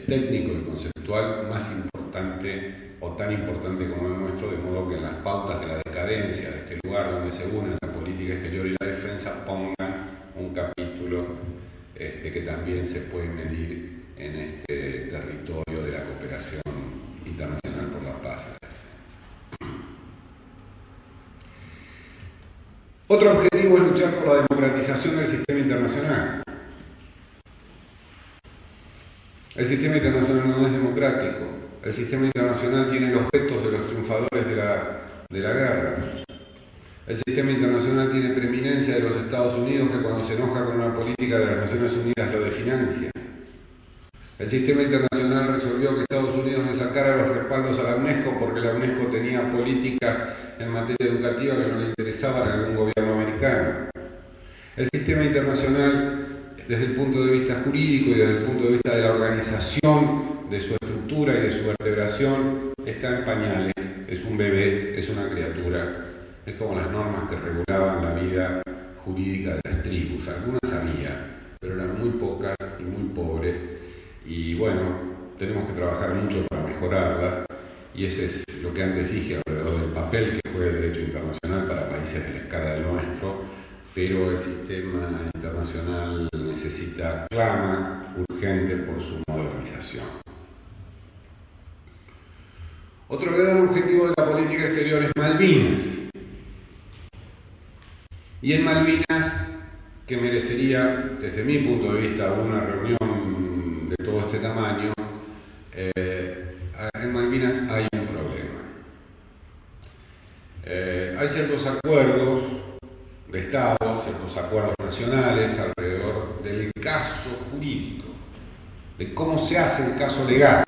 técnico y conceptual más importante o tan importante como el nuestro, de modo que en las pautas de la decadencia de este lugar donde se unen la política exterior y la defensa pongan un capítulo que también se puede medir en este territorio de la cooperación internacional por la paz y la defensa. Otro objetivo es luchar por la democratización del sistema internacional. El sistema internacional no es democrático. El sistema internacional tiene los gestos de los triunfadores de la guerra. El sistema internacional tiene preeminencia de los Estados Unidos, que cuando se enoja con una política de las Naciones Unidas lo desfinancia. El sistema internacional resolvió que Estados Unidos le sacara los respaldos a la UNESCO porque la UNESCO tenía políticas en materia educativa que no le interesaban a algún gobierno americano. El sistema internacional, desde el punto de vista jurídico y desde el punto de vista de la organización de su estructura y de su vertebración, está en pañales, es un bebé, es una criatura. Es como las normas que regulaban la vida jurídica de las tribus. Algunas había, pero eran muy pocas y muy pobres. Y bueno, tenemos que trabajar mucho para mejorarlas. Y ese es lo que antes dije alrededor del papel que juega el derecho internacional para países de la escala del nuestro. Pero el sistema internacional clama urgente por su modernización. Otro gran objetivo de la política exterior es Malvinas. Y en Malvinas, que merecería, desde mi punto de vista, una reunión de todo este tamaño, en Malvinas hay un problema. Hay ciertos acuerdos de Estado, ciertos acuerdos nacionales alrededor del caso jurídico, de cómo se hace el caso legal.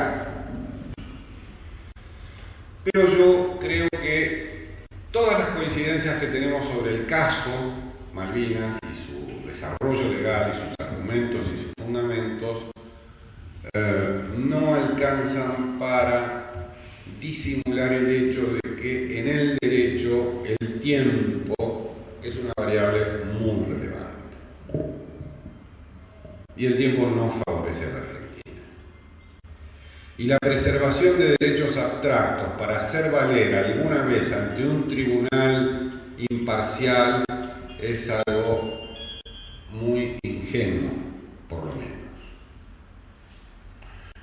Pero yo creo que todas las coincidencias que tenemos sobre el caso Malvinas y su desarrollo legal y sus argumentos y sus fundamentos no alcanzan para disimular el hecho de que en el derecho el tiempo es una variable muy relevante. Y el tiempo no favorece a la Argentina. Y la preservación de derechos abstractos para hacer valer alguna vez ante un tribunal imparcial es algo muy ingenuo, por lo menos.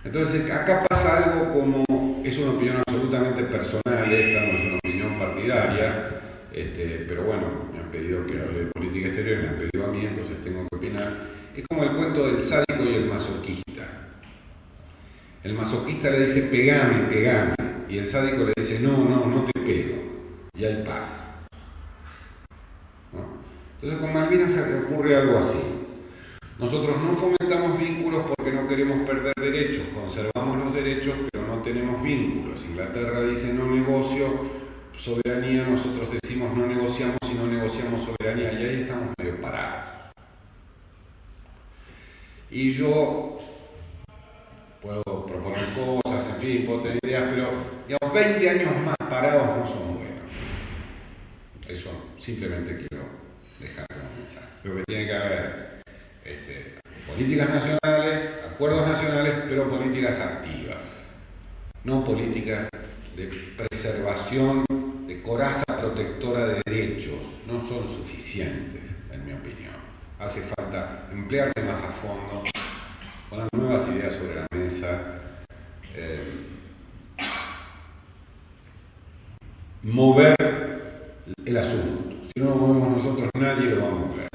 Entonces, acá pasa algo como, es una opinión absolutamente personal, esta no es una opinión partidaria, pero bueno, me han pedido que hable de política exterior, me han pedido a mí, entonces tengo que opinar. Es como el cuento del sádico y el masoquista. El masoquista le dice, pegame, y el sádico le dice, no te pego, y hay paz. ¿No? Entonces con Malvinas ocurre algo así. Nosotros no fomentamos vínculos porque no queremos perder derechos, conservamos los derechos, pero no tenemos vínculos. Inglaterra dice no negocio soberanía, nosotros decimos no negociamos y no negociamos soberanía, y ahí estamos medio parados. Y yo puedo proponer cosas, en fin, puedo tener ideas, pero digamos, 20 años más parados no son buenos. Eso simplemente quiero dejar como mensaje. Creo que tiene que haber políticas nacionales, acuerdos nacionales, pero políticas activas, no políticas de preservación, de coraza protectora de derechos, no son suficientes, en mi opinión. Hace falta emplearse más a fondo, poner nuevas ideas sobre la mesa, mover el asunto. Si no lo movemos nosotros, nadie lo va a mover.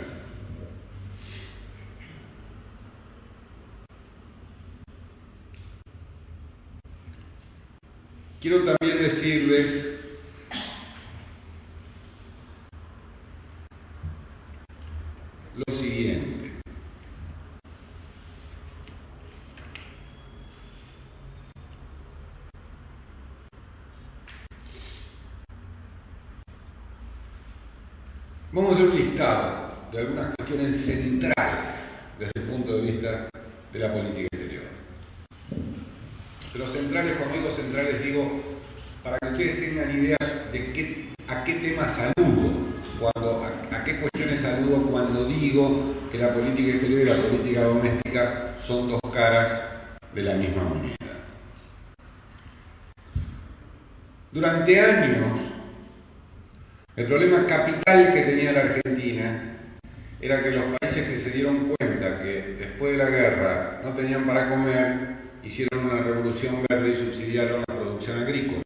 Quiero también decirles lo siguiente. Vamos a hacer un listado de algunas cuestiones centrales desde el punto de vista de la política exterior. Pero centrales, cuando digo centrales, digo para que ustedes tengan ideas de a qué temas saludo, a qué cuestiones saludo cuando digo que la política exterior y la política doméstica son dos caras de la misma moneda. Durante años, el problema capital que tenía la Argentina era que los países que se dieron cuenta que después de la guerra no tenían para comer, hicieron una revolución verde y subsidiaron la producción agrícola.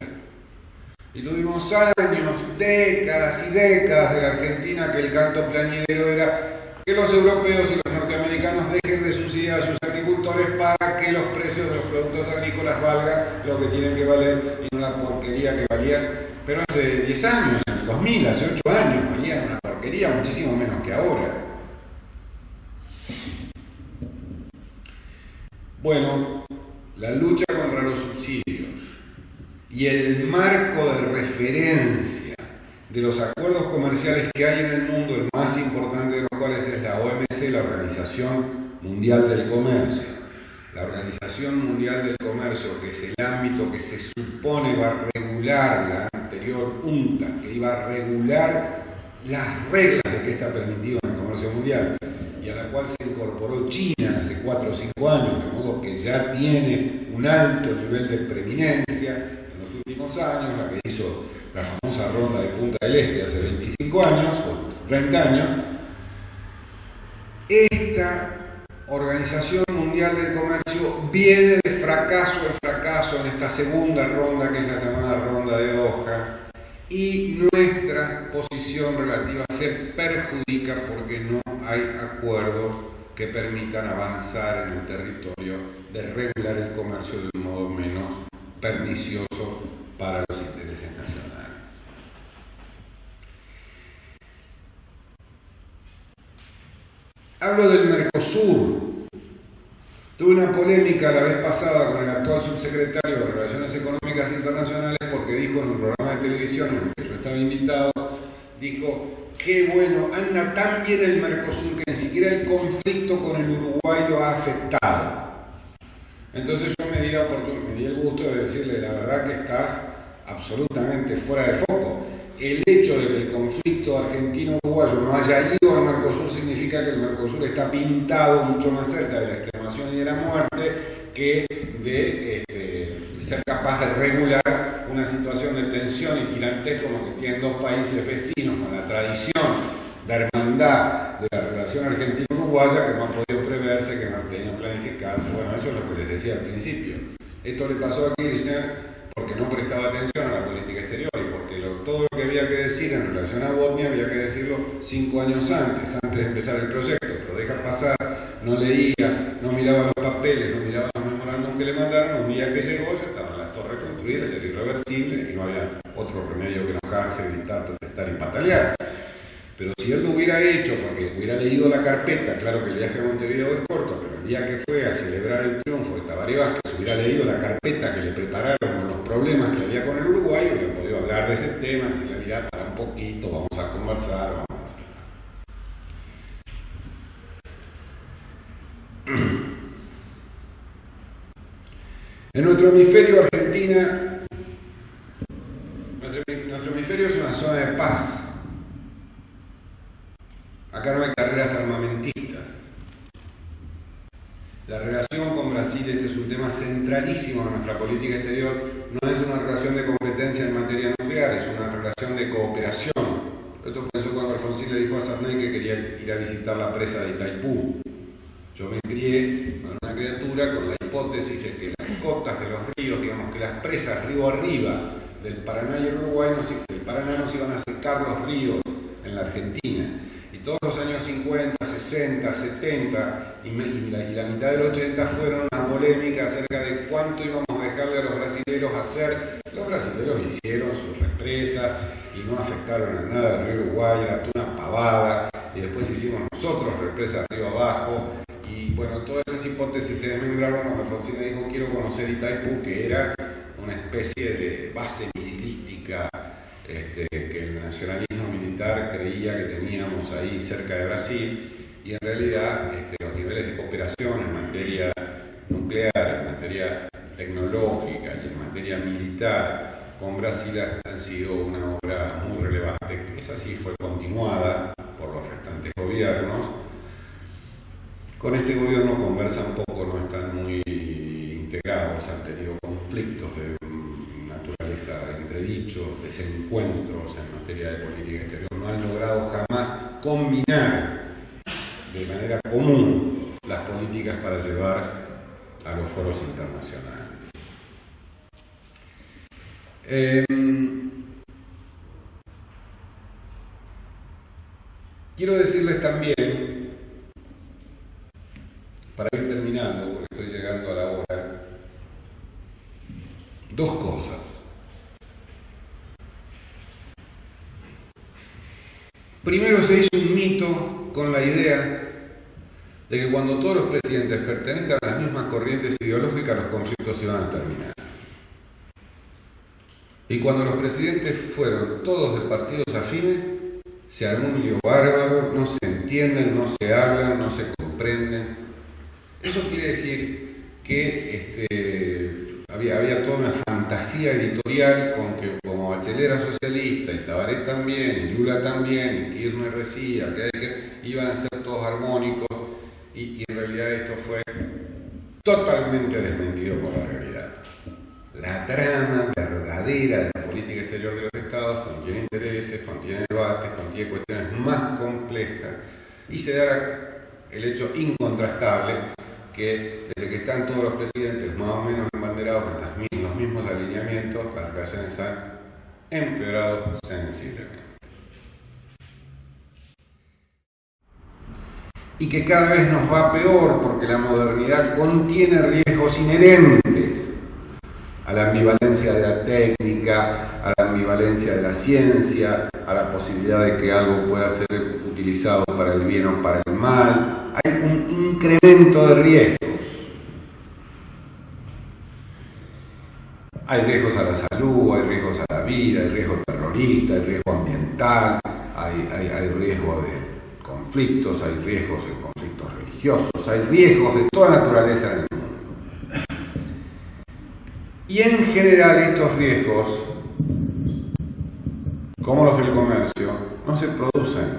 Y tuvimos años, décadas y décadas de la Argentina que el canto plañidero era que los europeos y los norteamericanos dejen de subsidiar a sus agricultores para que los precios de los productos agrícolas valgan lo que tienen que valer y no la porquería que valían. Pero hace 10 años, en el 2000, hace 8 años, valían una porquería muchísimo menos que ahora. Bueno, la lucha contra los subsidios y el marco de referencia de los acuerdos comerciales que hay en el mundo, el más importante de los cuales es la OMC, la Organización Mundial del Comercio. La Organización Mundial del Comercio, que es el ámbito que se supone va a regular la anterior UNCTAD, que iba a regular las reglas de que está permitido en el comercio mundial, y a la cual se incorporó China hace 4 o 5 años, de modo que ya tiene un alto nivel de preeminencia en los últimos años, la que hizo la famosa ronda de Punta del Este hace 25 años o 30 años. Esta Organización Mundial del Comercio viene de fracaso en fracaso en esta segunda ronda, que es la llamada ronda de Doha, y nuestra posición relativa se perjudica porque no hay acuerdos que permitan avanzar en el territorio de regular el comercio de un modo menos pernicioso para los intereses nacionales. Hablo del Mercosur. Tuve una polémica la vez pasada con el actual subsecretario de Relaciones Económicas Internacionales porque dijo en un programa de televisión en el que yo estaba invitado, dijo, qué bueno, anda tan bien el Mercosur que ni siquiera el conflicto con el Uruguay lo ha afectado. Entonces yo me di el gusto de decirle, la verdad que estás absolutamente fuera de foco. El hecho de que el conflicto argentino-uruguayo no haya ido al Mercosur significa que el Mercosur está pintado mucho más cerca de la extremación y de la muerte que de ser capaz de regular una situación de tensión y tirantez como que tienen dos países vecinos con la tradición de hermandad de la relación argentino-uruguaya que no ha podido preverse, que no ha tenido planificarse. Bueno, eso es lo que les decía al principio. Esto le pasó a Kirchner porque no prestaba atención a la política exterior y porque todo lo que había que decir en relación a Bosnia había que decirlo 5 años antes de empezar el proyecto, pero deja pasar, no leía, no miraba los papeles, no miraba los memorándum que le mandaron. Un día que llegó ya estaban las torres construidas, era irreversible y no había otro remedio que enojarse, gritar, protestar y patalear. Pero si él lo hubiera hecho, porque hubiera leído la carpeta, claro que el viaje a Montevideo es corto, pero el día que fue a celebrar el triunfo de Tabaré Vázquez, hubiera leído la carpeta que le prepararon con los problemas que había con el Uruguay, hubiera podido hablar de ese tema, decirle, mirá, para un poquito, vamos a conversar, vamos a hacer. En nuestro hemisferio, Argentina, nuestro hemisferio es una zona de paz. Acá no hay carreras armamentistas. La relación con Brasil, este es un tema centralísimo en nuestra política exterior, no es una relación de competencia en materia nuclear, es una relación de cooperación. Esto pensó cuando Alfonsín le dijo a Sarney que quería ir a visitar la presa de Itaipú. Yo me crié con una criatura con la hipótesis de que las costas de los ríos, digamos que las presas río arriba del Paraná y el Uruguay, del Paraná nos iban a secar los ríos en la Argentina. Y todos los años 50, 60, 70 y la mitad del 80 fueron una polémica acerca de cuánto íbamos a dejarle a los brasileros hacer. Los brasileros hicieron sus represas y no afectaron a nada del río Uruguay, era toda una pavada. Y después hicimos nosotros represas río abajo. Y bueno, todas esas hipótesis se desmembraron cuando Alfonsín le dijo quiero conocer Itaipú, que era una especie de base misilística que el nacionalismo militar creía que teníamos ahí cerca de Brasil, y en realidad los niveles de cooperación en materia nuclear, en materia tecnológica y en materia militar con Brasil ha sido una obra muy relevante. Esa sí fue continuada por los restantes gobiernos. Con este gobierno conversan poco, no están muy integrados, han tenido conflictos de naturaleza, entredichos, desencuentros en materia de política exterior. No han logrado jamás combinar de manera común las políticas para llevar a los foros internacionales. Quiero decirles también, para ir terminando, porque estoy llegando a la hora, dos cosas. Primero, se hizo un mito con la idea de que cuando todos los presidentes pertenezcan a las mismas corrientes ideológicas, los conflictos se iban a terminar. Y cuando los presidentes fueron todos de partidos afines, se armó un lío bárbaro, no se entienden, no se hablan, no se comprenden. Eso quiere decir que había toda una fantasía editorial con que como Bachelet era socialista y Tabaré también, y Lula también, y Kirchner decía que iban a ser todos armónicos, y en realidad esto fue totalmente desmentido por la realidad. La trama verdadera de la política exterior de los Estados contiene intereses, contiene debates, contiene cuestiones más complejas, y se da el hecho incontrastable que desde que están todos los presidentes más o menos embanderados en los mismos alineamientos, las relaciones han empeorado sensiblemente. Y que cada vez nos va peor porque la modernidad contiene riesgos inherentes a la ambivalencia de la técnica, a la ambivalencia de la ciencia, a la posibilidad de que algo pueda ser utilizado para el bien o para el mal. Hay un incremento de riesgos. Hay riesgos a la salud, hay riesgos a la vida, hay riesgo terrorista, hay riesgo ambiental, hay riesgo de conflictos, hay riesgos de conflictos religiosos, hay riesgos de toda naturaleza en el mundo. Y en general estos riesgos, como los del comercio, no se producen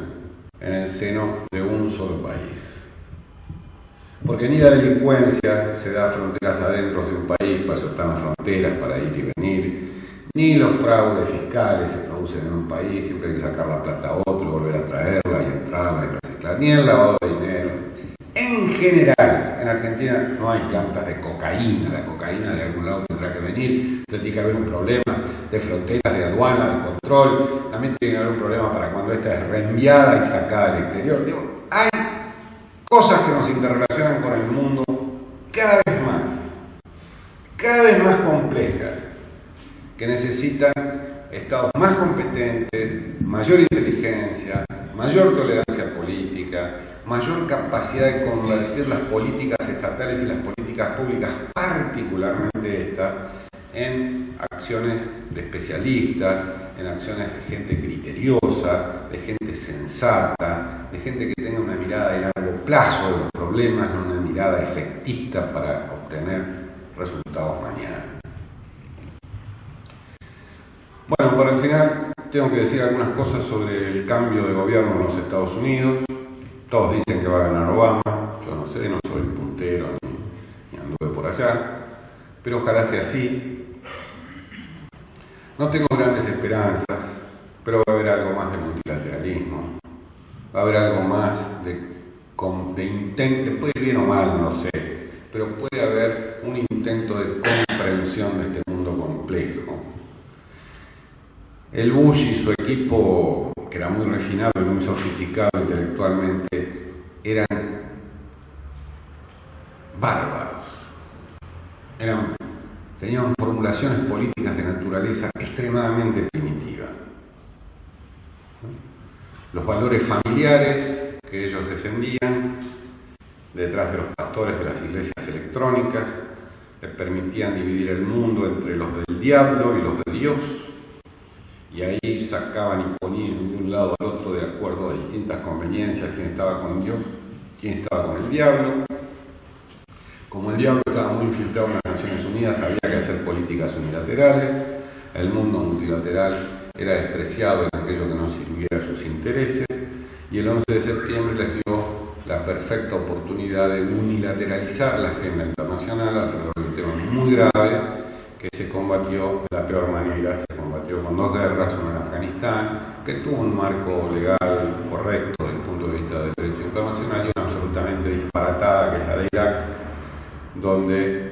en el seno de un solo país. Porque ni la delincuencia se da a fronteras adentro de un país, para eso están las fronteras para ir y venir, ni los fraudes fiscales se producen en un país, siempre hay que sacar la plata a otro, volver a traerla y entrarla y reciclar, ni el lavado de dinero. En general, en Argentina no hay plantas de cocaína, la cocaína de algún lado tendrá que venir, entonces tiene que haber un problema de fronteras, de aduana, de control, también tiene que haber un problema para cuando esta es reenviada y sacada del exterior. Digo, hay cosas que nos interrelacionan con el mundo cada vez más complejas, que necesitan estados más competentes, mayor inteligencia, mayor tolerancia política, mayor capacidad de convertir las políticas estatales y las políticas públicas, particularmente estas, en acciones de especialistas, en acciones de gente criteriosa, de gente sensata, de gente que tenga una mirada de largo plazo de los problemas, no una mirada efectista para obtener resultados mañana. Bueno, para el final tengo que decir algunas cosas sobre el cambio de gobierno en los Estados Unidos. Todos dicen que va a ganar Obama, yo no sé, no soy puntero ni anduve por allá, pero ojalá sea así. No tengo grandes esperanzas, pero va a haber algo más de multilateralismo, va a haber algo más de intento, puede ir bien o mal, no lo sé, pero puede haber un intento de comprensión de este mundo complejo. El Bush y su equipo, que era muy refinado y muy sofisticado intelectualmente, eran bárbaros. Tenían formulaciones políticas de naturaleza extremadamente primitiva. Los valores familiares que ellos defendían, detrás de los pastores de las iglesias electrónicas, les permitían dividir el mundo entre los del diablo y los de Dios. Y ahí sacaban y ponían de un lado al otro de acuerdo a distintas conveniencias quién estaba con Dios, quién estaba con el diablo. Como el diablo estaba muy infiltrado en las Naciones Unidas, había que hacer políticas unilaterales. el mundo multilateral era despreciado en aquello que no sirviera a sus intereses, y el 11 de septiembre les dio la perfecta oportunidad de unilateralizar la agenda internacional alrededor de un tema muy grave que se combatió de la peor manera. Se combatió con 2 guerras, una en Afganistán, que tuvo un marco legal correcto desde el punto de vista del derecho internacional, y una absolutamente disparatada, que es la de Irak, donde,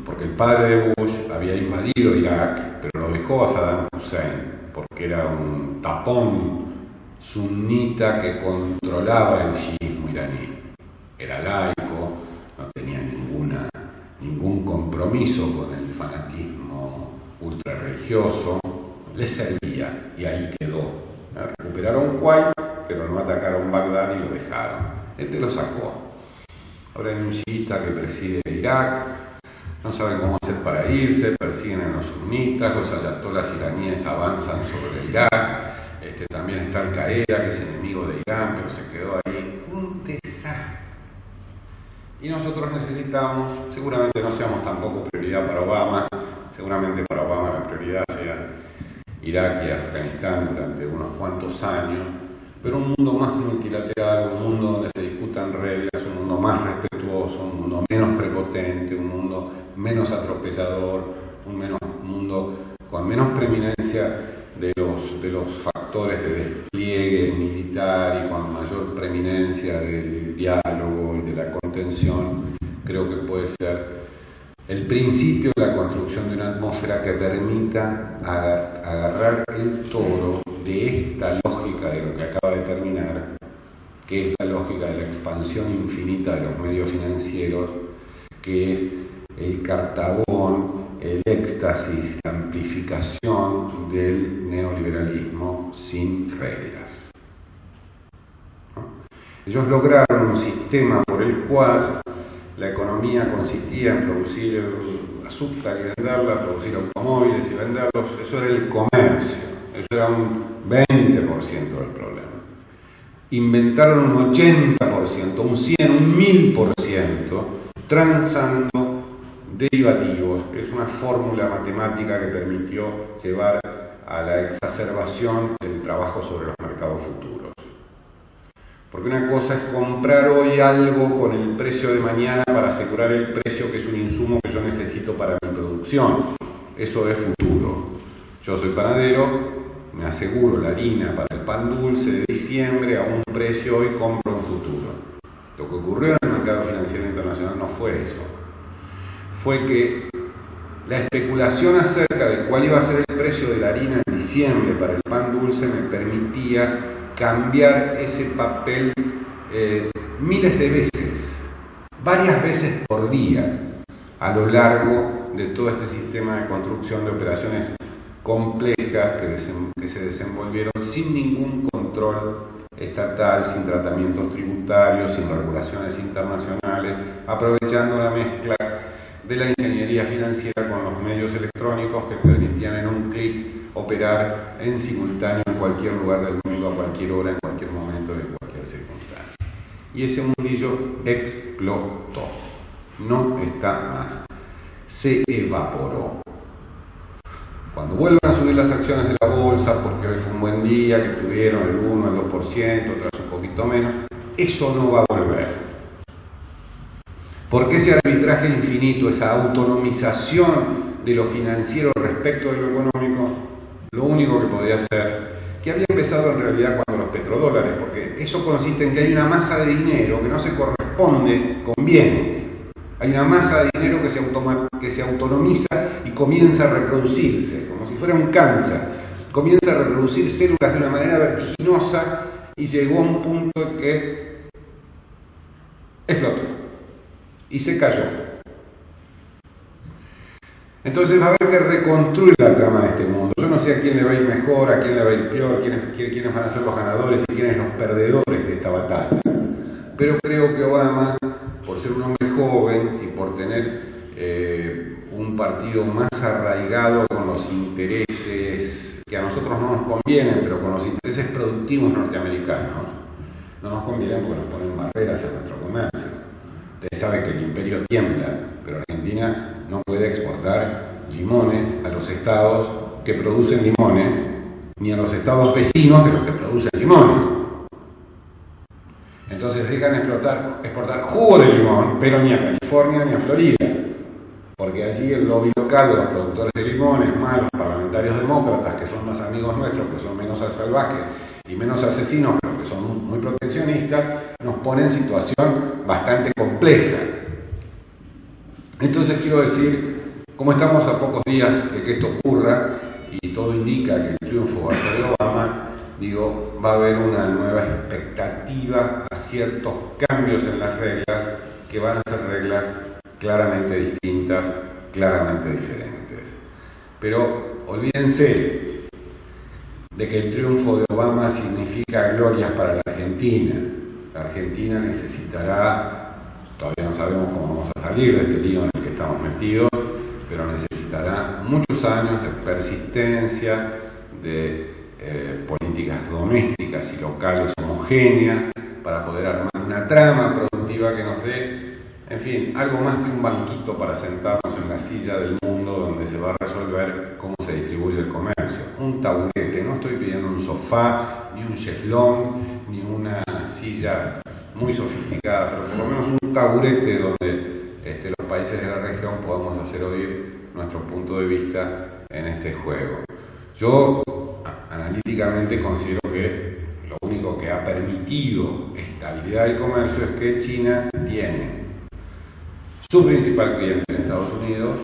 porque el padre de Bush había invadido Irak, pero lo dejó a Saddam Hussein, porque era un tapón sunita que controlaba el chiismo iraní. Era laico, no tenía ningún compromiso con el fanatismo ultrarreligioso, le servía y ahí quedó. Recuperaron Kuwait, pero no atacaron Bagdad y lo dejaron. Lo sacó. Ahora hay un chiita que preside Irak, no saben cómo hacer para irse, persiguen a los sunitas, los ayatolas iraníes avanzan sobre Irak. También está Al Qaeda, que es enemigo de Irán, pero se quedó ahí. Un desastre. Y nosotros necesitamos, seguramente no seamos tampoco prioridad para Obama, seguramente para Obama la prioridad sea Irak y Afganistán durante unos cuantos años, pero un mundo más multilateral, un mundo donde se discutan reglas, un mundo más respetuoso, un mundo menos prepotente, un mundo menos atropellador, un mundo con menos preeminencia de los factores de despliegue militar y con mayor preeminencia del diálogo y de la contención. Creo que puede ser el principio de la construcción de una atmósfera que permita agarrar el toro de esta lógica de lo que acaba de terminar, que es la lógica de la expansión infinita de los medios financieros, que es el cartabón, el éxtasis, la amplificación del neoliberalismo sin reglas. ¿No? Ellos lograron un sistema por el cual la economía consistía en producir azúcar y venderla, producir automóviles y venderlos. Eso era el comercio, eso era un 20% del problema. Inventaron un 80%, un 100%, un 1000%, transando derivativos. Es una fórmula matemática que permitió llevar a la exacerbación del trabajo sobre los mercados futuros. Porque una cosa es comprar hoy algo con el precio de mañana para asegurar el precio, que es un insumo que yo necesito para mi producción. Eso es futuro. Yo soy panadero, me aseguro la harina para el pan dulce de diciembre a un precio, hoy compro un futuro. Lo que ocurrió en el mercado financiero internacional no fue eso. Fue que la especulación acerca de cuál iba a ser el precio de la harina en diciembre para el pan dulce me permitía cambiar ese papel miles de veces, varias veces por día, a lo largo de todo este sistema de construcción de operaciones complejas que se desenvolvieron sin ningún control estatal, sin tratamientos tributarios, sin regulaciones internacionales, aprovechando la mezcla de la ingeniería financiera con los medios electrónicos que permitían en un clic operar en simultáneo en cualquier lugar del mundo, a cualquier hora, en cualquier momento, en cualquier circunstancia. Y ese mundillo explotó, no está más, se evaporó. Cuando vuelvan a subir las acciones de la bolsa, porque hoy fue un buen día, que tuvieron el 1, el 2%, otras un poquito menos, eso no va a volver. Porque ese arbitraje infinito, esa autonomización de lo financiero respecto de lo económico, lo único que podía hacer, que había empezado en realidad cuando los petrodólares, porque eso consiste en que hay una masa de dinero que no se corresponde con bienes. Hay una masa de dinero que se autonomiza y comienza a reproducirse, como si fuera un cáncer. Comienza a reproducir células de una manera vertiginosa y llegó a un punto en que explotó y se cayó. Entonces va a haber que reconstruir la trama de este mundo. Yo no sé a quién le va a ir mejor, a quién le va a ir peor, quiénes van a ser los ganadores y quiénes los perdedores de esta batalla. Pero creo que Obama, por ser un hombre joven y por tener un partido más arraigado con los intereses que a nosotros no nos convienen, pero con los intereses productivos norteamericanos, no nos convienen porque nos ponen barreras a nuestro comercio. Ustedes saben que el imperio tiembla, pero Argentina no puede exportar limones a los estados que producen limones, ni a los estados vecinos de los que producen limones. Entonces dejan exportar jugo de limón, pero ni a California ni a Florida, porque allí el lobby local de los productores de limones, más los parlamentarios demócratas, que son más amigos nuestros, que son menos salvajes y menos asesinos, pero que son muy proteccionistas, nos pone en situación bastante compleja. Entonces quiero decir, como estamos a pocos días de que esto ocurra, y todo indica que el triunfo va a ser de Obama, digo, va a haber una nueva expectativa a ciertos cambios en las reglas, que van a ser reglas claramente distintas, claramente diferentes. Pero olvídense de que el triunfo de Obama significa glorias para la Argentina. La Argentina necesitará, todavía no sabemos cómo vamos a salir de este lío en el que estamos metidos, pero necesitará muchos años de persistencia, de políticas domésticas y locales homogéneas para poder armar una trama productiva que nos dé, en fin, algo más que un banquito para sentarnos en la silla del mundo donde se va a resolver cómo se distribuye el comercio. Un taburete, no estoy pidiendo un sofá, ni un cheflón, ni una silla muy sofisticada, pero por lo menos un taburete donde los países de la región podamos hacer oír nuestro punto de vista en este juego. Yo analíticamente considero que lo único que ha permitido estabilidad del comercio es que China tiene su principal cliente en Estados Unidos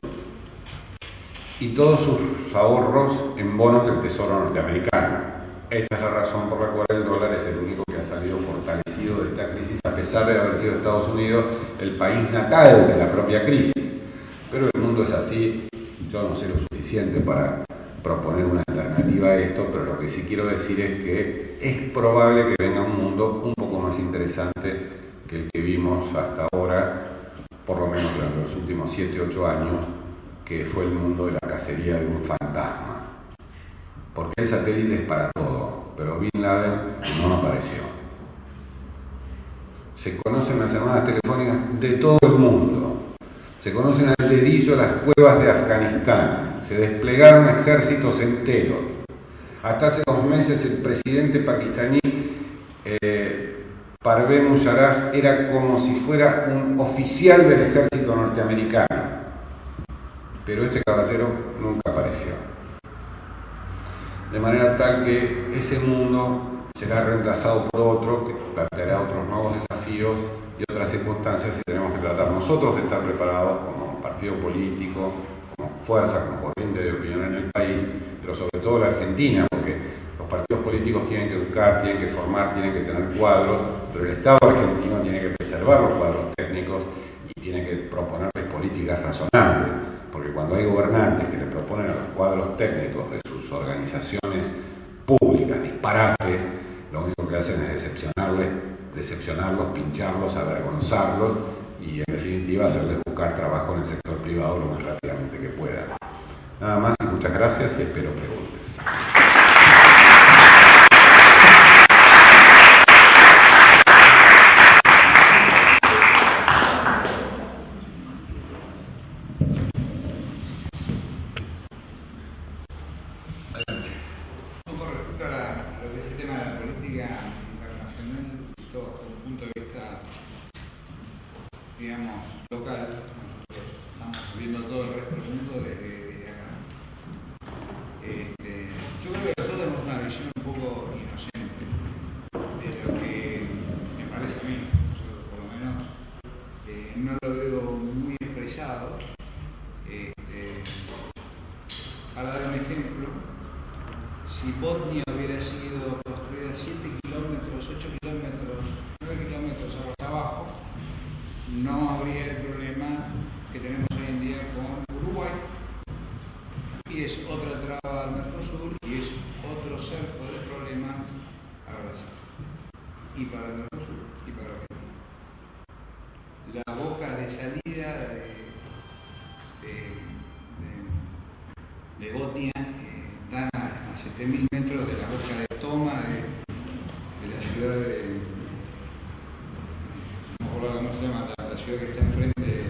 y todos sus ahorros en bonos del Tesoro norteamericano. Esta es la razón por la cual el dólar es el único que ha salido fortalecido de esta crisis, a pesar de haber sido Estados Unidos el país natal de la propia crisis. Pero el mundo es así, yo no sé lo suficiente para proponer una alternativa a esto, pero lo que sí quiero decir es que es probable que venga un mundo un poco más interesante que el que vimos hasta ahora, por lo menos durante los últimos 7-8 años, que fue el mundo de la cacería de un fantasma. Porque el satélite es para todo, pero Bin Laden no apareció. Se conocen las llamadas telefónicas de todo el mundo. Se conocen al dedillo las cuevas de Afganistán. Se desplegaron ejércitos enteros. Hasta hace 2 meses el presidente pakistaní Parvez Musharraf era como si fuera un oficial del ejército norteamericano. Pero este caballero nunca apareció. De manera tal que ese mundo será reemplazado por otro que planteará otros nuevos desafíos y otras circunstancias, y tenemos que tratar nosotros de estar preparados como partido político, como fuerza, como corriente de opinión en el país, pero sobre todo la Argentina, porque los partidos políticos tienen que educar, tienen que formar, tienen que tener cuadros, pero el Estado argentino tiene que preservar los cuadros técnicos y tiene que proponerles políticas razonables, porque cuando hay gobernantes que le proponen a los cuadros técnicos de sus organizaciones públicas disparates, lo único que hacen es decepcionarlos, pincharlos, avergonzarlos y en definitiva hacerles buscar trabajo en el sector privado lo más rápidamente que puedan. Nada más y muchas gracias y espero preguntas. Digamos, local, nosotros estamos viendo todo el resto del mundo desde acá. Yo creo que nosotros tenemos una visión un poco inocente de lo que me parece a mí, nosotros por lo menos no lo veo muy expresado. Para dar un ejemplo, si Botnia hubiera sido construida 7 kilómetros, 8 kilómetros, 9 kilómetros aguas abajo, no habría el problema que tenemos hoy en día con Uruguay, y es otra traba al Mercosur, y es otro cerco de problema para Brasil, y para el Mercosur, y para Argentina. La boca de salida de Botnia está a 7.000 metros de la boca de toma de la ciudad de... ¿Cómo se llama? La ciudad que está enfrente de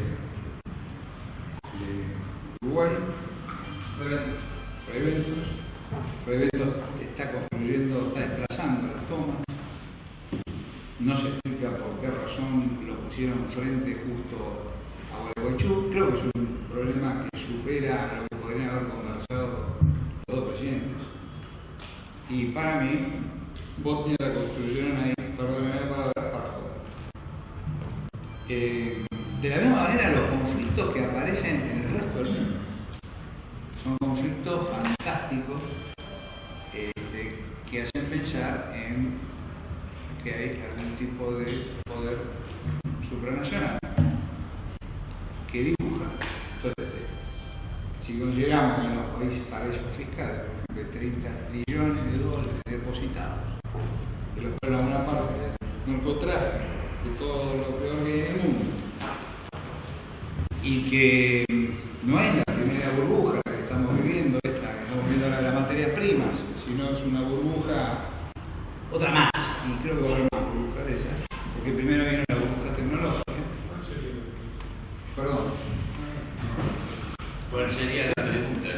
Uruguay, Preventos está construyendo, está desplazando las tomas. No se explica por qué razón lo pusieron frente justo a Gualeguaychú. Creo que es un problema que supera lo que podrían haber conversado los dos presidentes. Y para mí, Botnia la construyeron ahí, perdónenme la palabra, para joder. De la misma manera, los conflictos que aparecen en el resto del mundo son conflictos fantásticos que hacen pensar en que hay algún tipo de poder supranacional que dibuja. Entonces, si consideramos que en los paraísos fiscales, por ejemplo, 30 billones de dólares depositados, de los cuales una parte del narcotráfico, de todo lo peor que hay en el mundo, y que no es la primera burbuja que estamos viviendo, esta que estamos viviendo ahora de las materias primas, sino es una burbuja, otra más, y creo que va a haber más burbujas de esas, porque primero vino la burbuja tecnológica. Perdón. ¿Cuál sería la pregunta?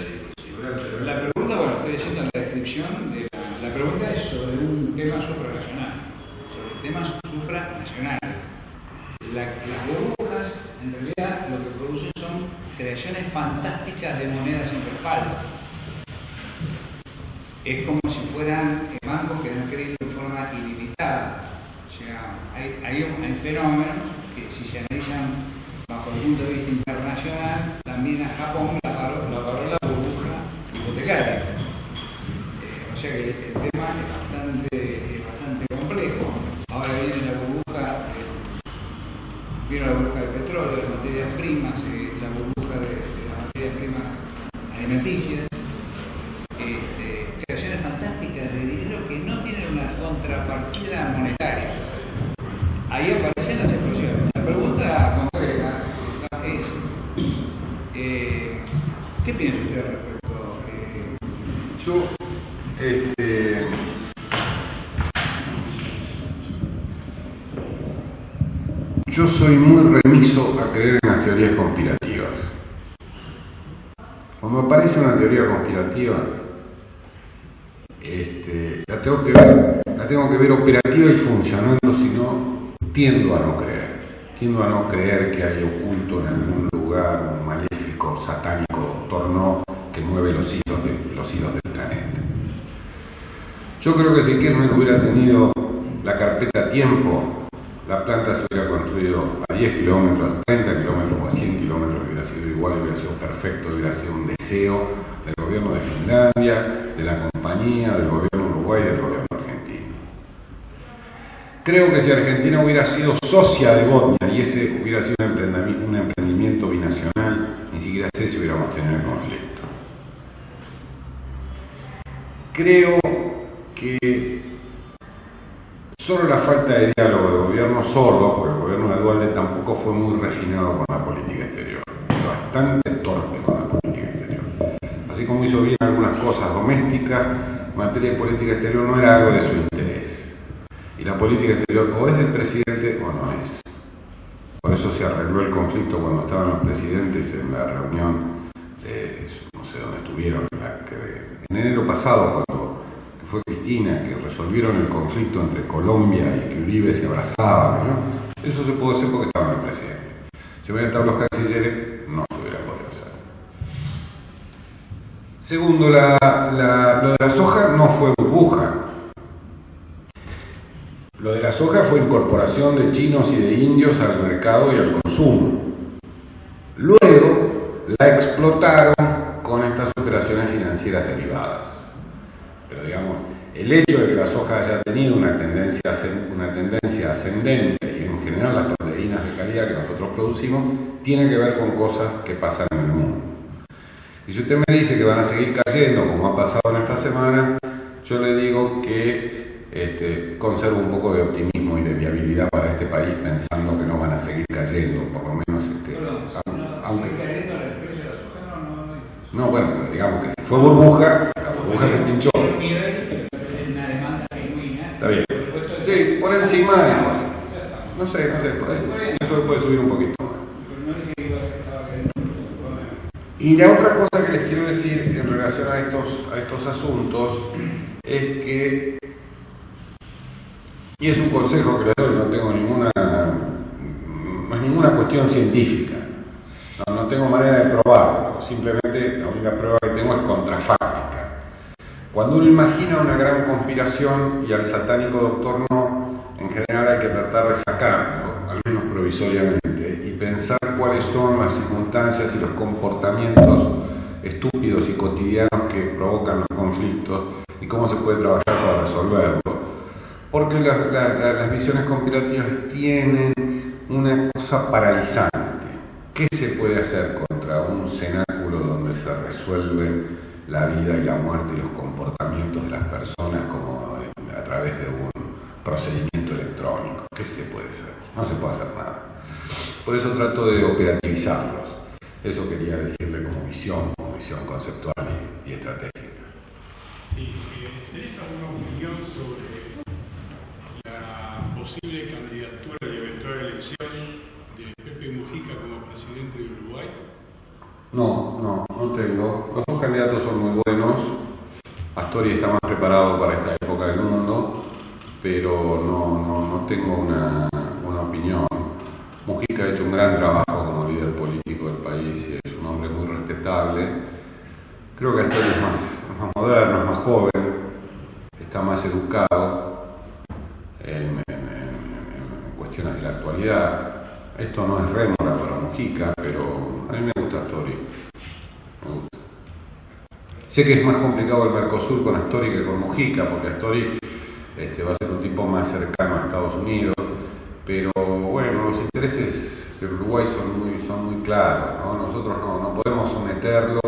La pregunta, bueno, estoy haciendo la descripción de la pregunta es sobre un tema supranacional, sobre temas supranacionales. Las burbujas, en realidad, lo que producen son creaciones fantásticas de monedas sin respaldo. Es como si fueran bancos que dan crédito de forma ilimitada. O sea, hay fenómenos que, si se analizan bajo el punto de vista internacional, también a Japón la paró la burbuja hipotecaria. O sea que el tema es bastante complejo. Ahora viene la burbuja. Vino la burbuja del petróleo, de las materias primas, la burbuja de las materias primas alimenticias, creaciones fantásticas de dinero que no tienen una contrapartida monetaria. Ahí aparecen las explosiones. La pregunta concreta es, ¿qué piensa usted al respecto? Yo soy muy remiso a creer en las teorías conspirativas. Cuando aparece una teoría conspirativa, la tengo que ver operativa y funcionando, si no, tiendo a no creer. Tiendo a no creer que hay oculto en algún lugar un maléfico, satánico torno que mueve los hilos del planeta. Yo creo que si Kirchner hubiera tenido la carpeta a tiempo, la planta se hubiera construido a 10 kilómetros, a 30 kilómetros o a 100 kilómetros, hubiera sido igual, hubiera sido perfecto, hubiera sido un deseo del gobierno de Finlandia, de la compañía, del gobierno de Uruguay y del gobierno argentino. Creo que si Argentina hubiera sido socia de Botnia y ese hubiera sido un emprendimiento binacional, ni siquiera sé si hubiéramos tenido el conflicto. Creo que solo la falta de diálogo del gobierno sordo, porque el gobierno de Dualde tampoco fue muy refinado con la política exterior, bastante torpe con la política exterior. Así como hizo bien algunas cosas domésticas, en materia de política exterior no era algo de su interés. Y la política exterior o es del presidente o no es. Por eso se arregló el conflicto cuando estaban los presidentes en la reunión, no sé dónde estuvieron, en enero pasado, cuando fue Cristina, que resolvieron el conflicto entre Colombia y que Uribe se abrazaba, ¿no? Eso se pudo hacer porque estaban el presidente. Si hubieran estado los cancilleres, no se hubiera podido hacer. Segundo, lo de la soja no fue burbuja. Lo de la soja fue incorporación de chinos y de indios al mercado y al consumo. Luego la explotaron con estas operaciones financieras derivadas. Pero digamos, el hecho de que la soja haya tenido una tendencia ascendente y en general las proteínas de calidad que nosotros producimos, tiene que ver con cosas que pasan en el mundo. Y si usted me dice que van a seguir cayendo, como ha pasado en esta semana, yo le digo que conservo un poco de optimismo y de viabilidad para este país, pensando que no van a seguir cayendo, por lo menos aunque cayendo el precio de la soja, no, bueno, pero digamos que si fue burbuja, la burbuja se pinchó. Una demanda genuina. Está bien. Sí, por encima de no sé, por ahí. Eso puede subir un poquito más. Y la otra cosa que les quiero decir en relación a estos asuntos es que, y es un consejo que les doy, no tengo ninguna cuestión científica, no tengo manera de probarlo, simplemente la única prueba que tengo es contrafáctica. Cuando uno imagina una gran conspiración y al satánico doctor no, en general hay que tratar de sacarlo, al menos provisoriamente, y pensar cuáles son las circunstancias y los comportamientos estúpidos y cotidianos que provocan los conflictos y cómo se puede trabajar para resolverlo. Porque las visiones conspirativas tienen una cosa paralizante. ¿Qué se puede hacer contra un cenáculo donde se resuelven la vida y la muerte y los comportamientos de las personas como a través de un procedimiento electrónico? ¿Qué se puede hacer? No se puede hacer nada. Por eso trato de operativizarlos. Eso quería decirle como visión conceptual y estratégica. Sí, ¿tenés alguna opinión sobre la posible candidatura y eventual elección de Pepe Mujica como presidente de Uruguay? No tengo. Los dos candidatos son muy buenos. Astori está más preparado para esta época del mundo, pero no tengo una opinión. Mujica ha hecho un gran trabajo como líder político del país y es un hombre muy respetable. Creo que Astori es más moderno, es más joven, está más educado en cuestiones de la actualidad. Esto no es rémora para Mujica, pero a mí me gusta Astori. Me gusta. Sé que es más complicado el Mercosur con Astori que con Mujica, porque Astori va a ser un tipo más cercano a Estados Unidos, pero bueno, los intereses del Uruguay son muy claros, ¿no? Nosotros no podemos someterlo,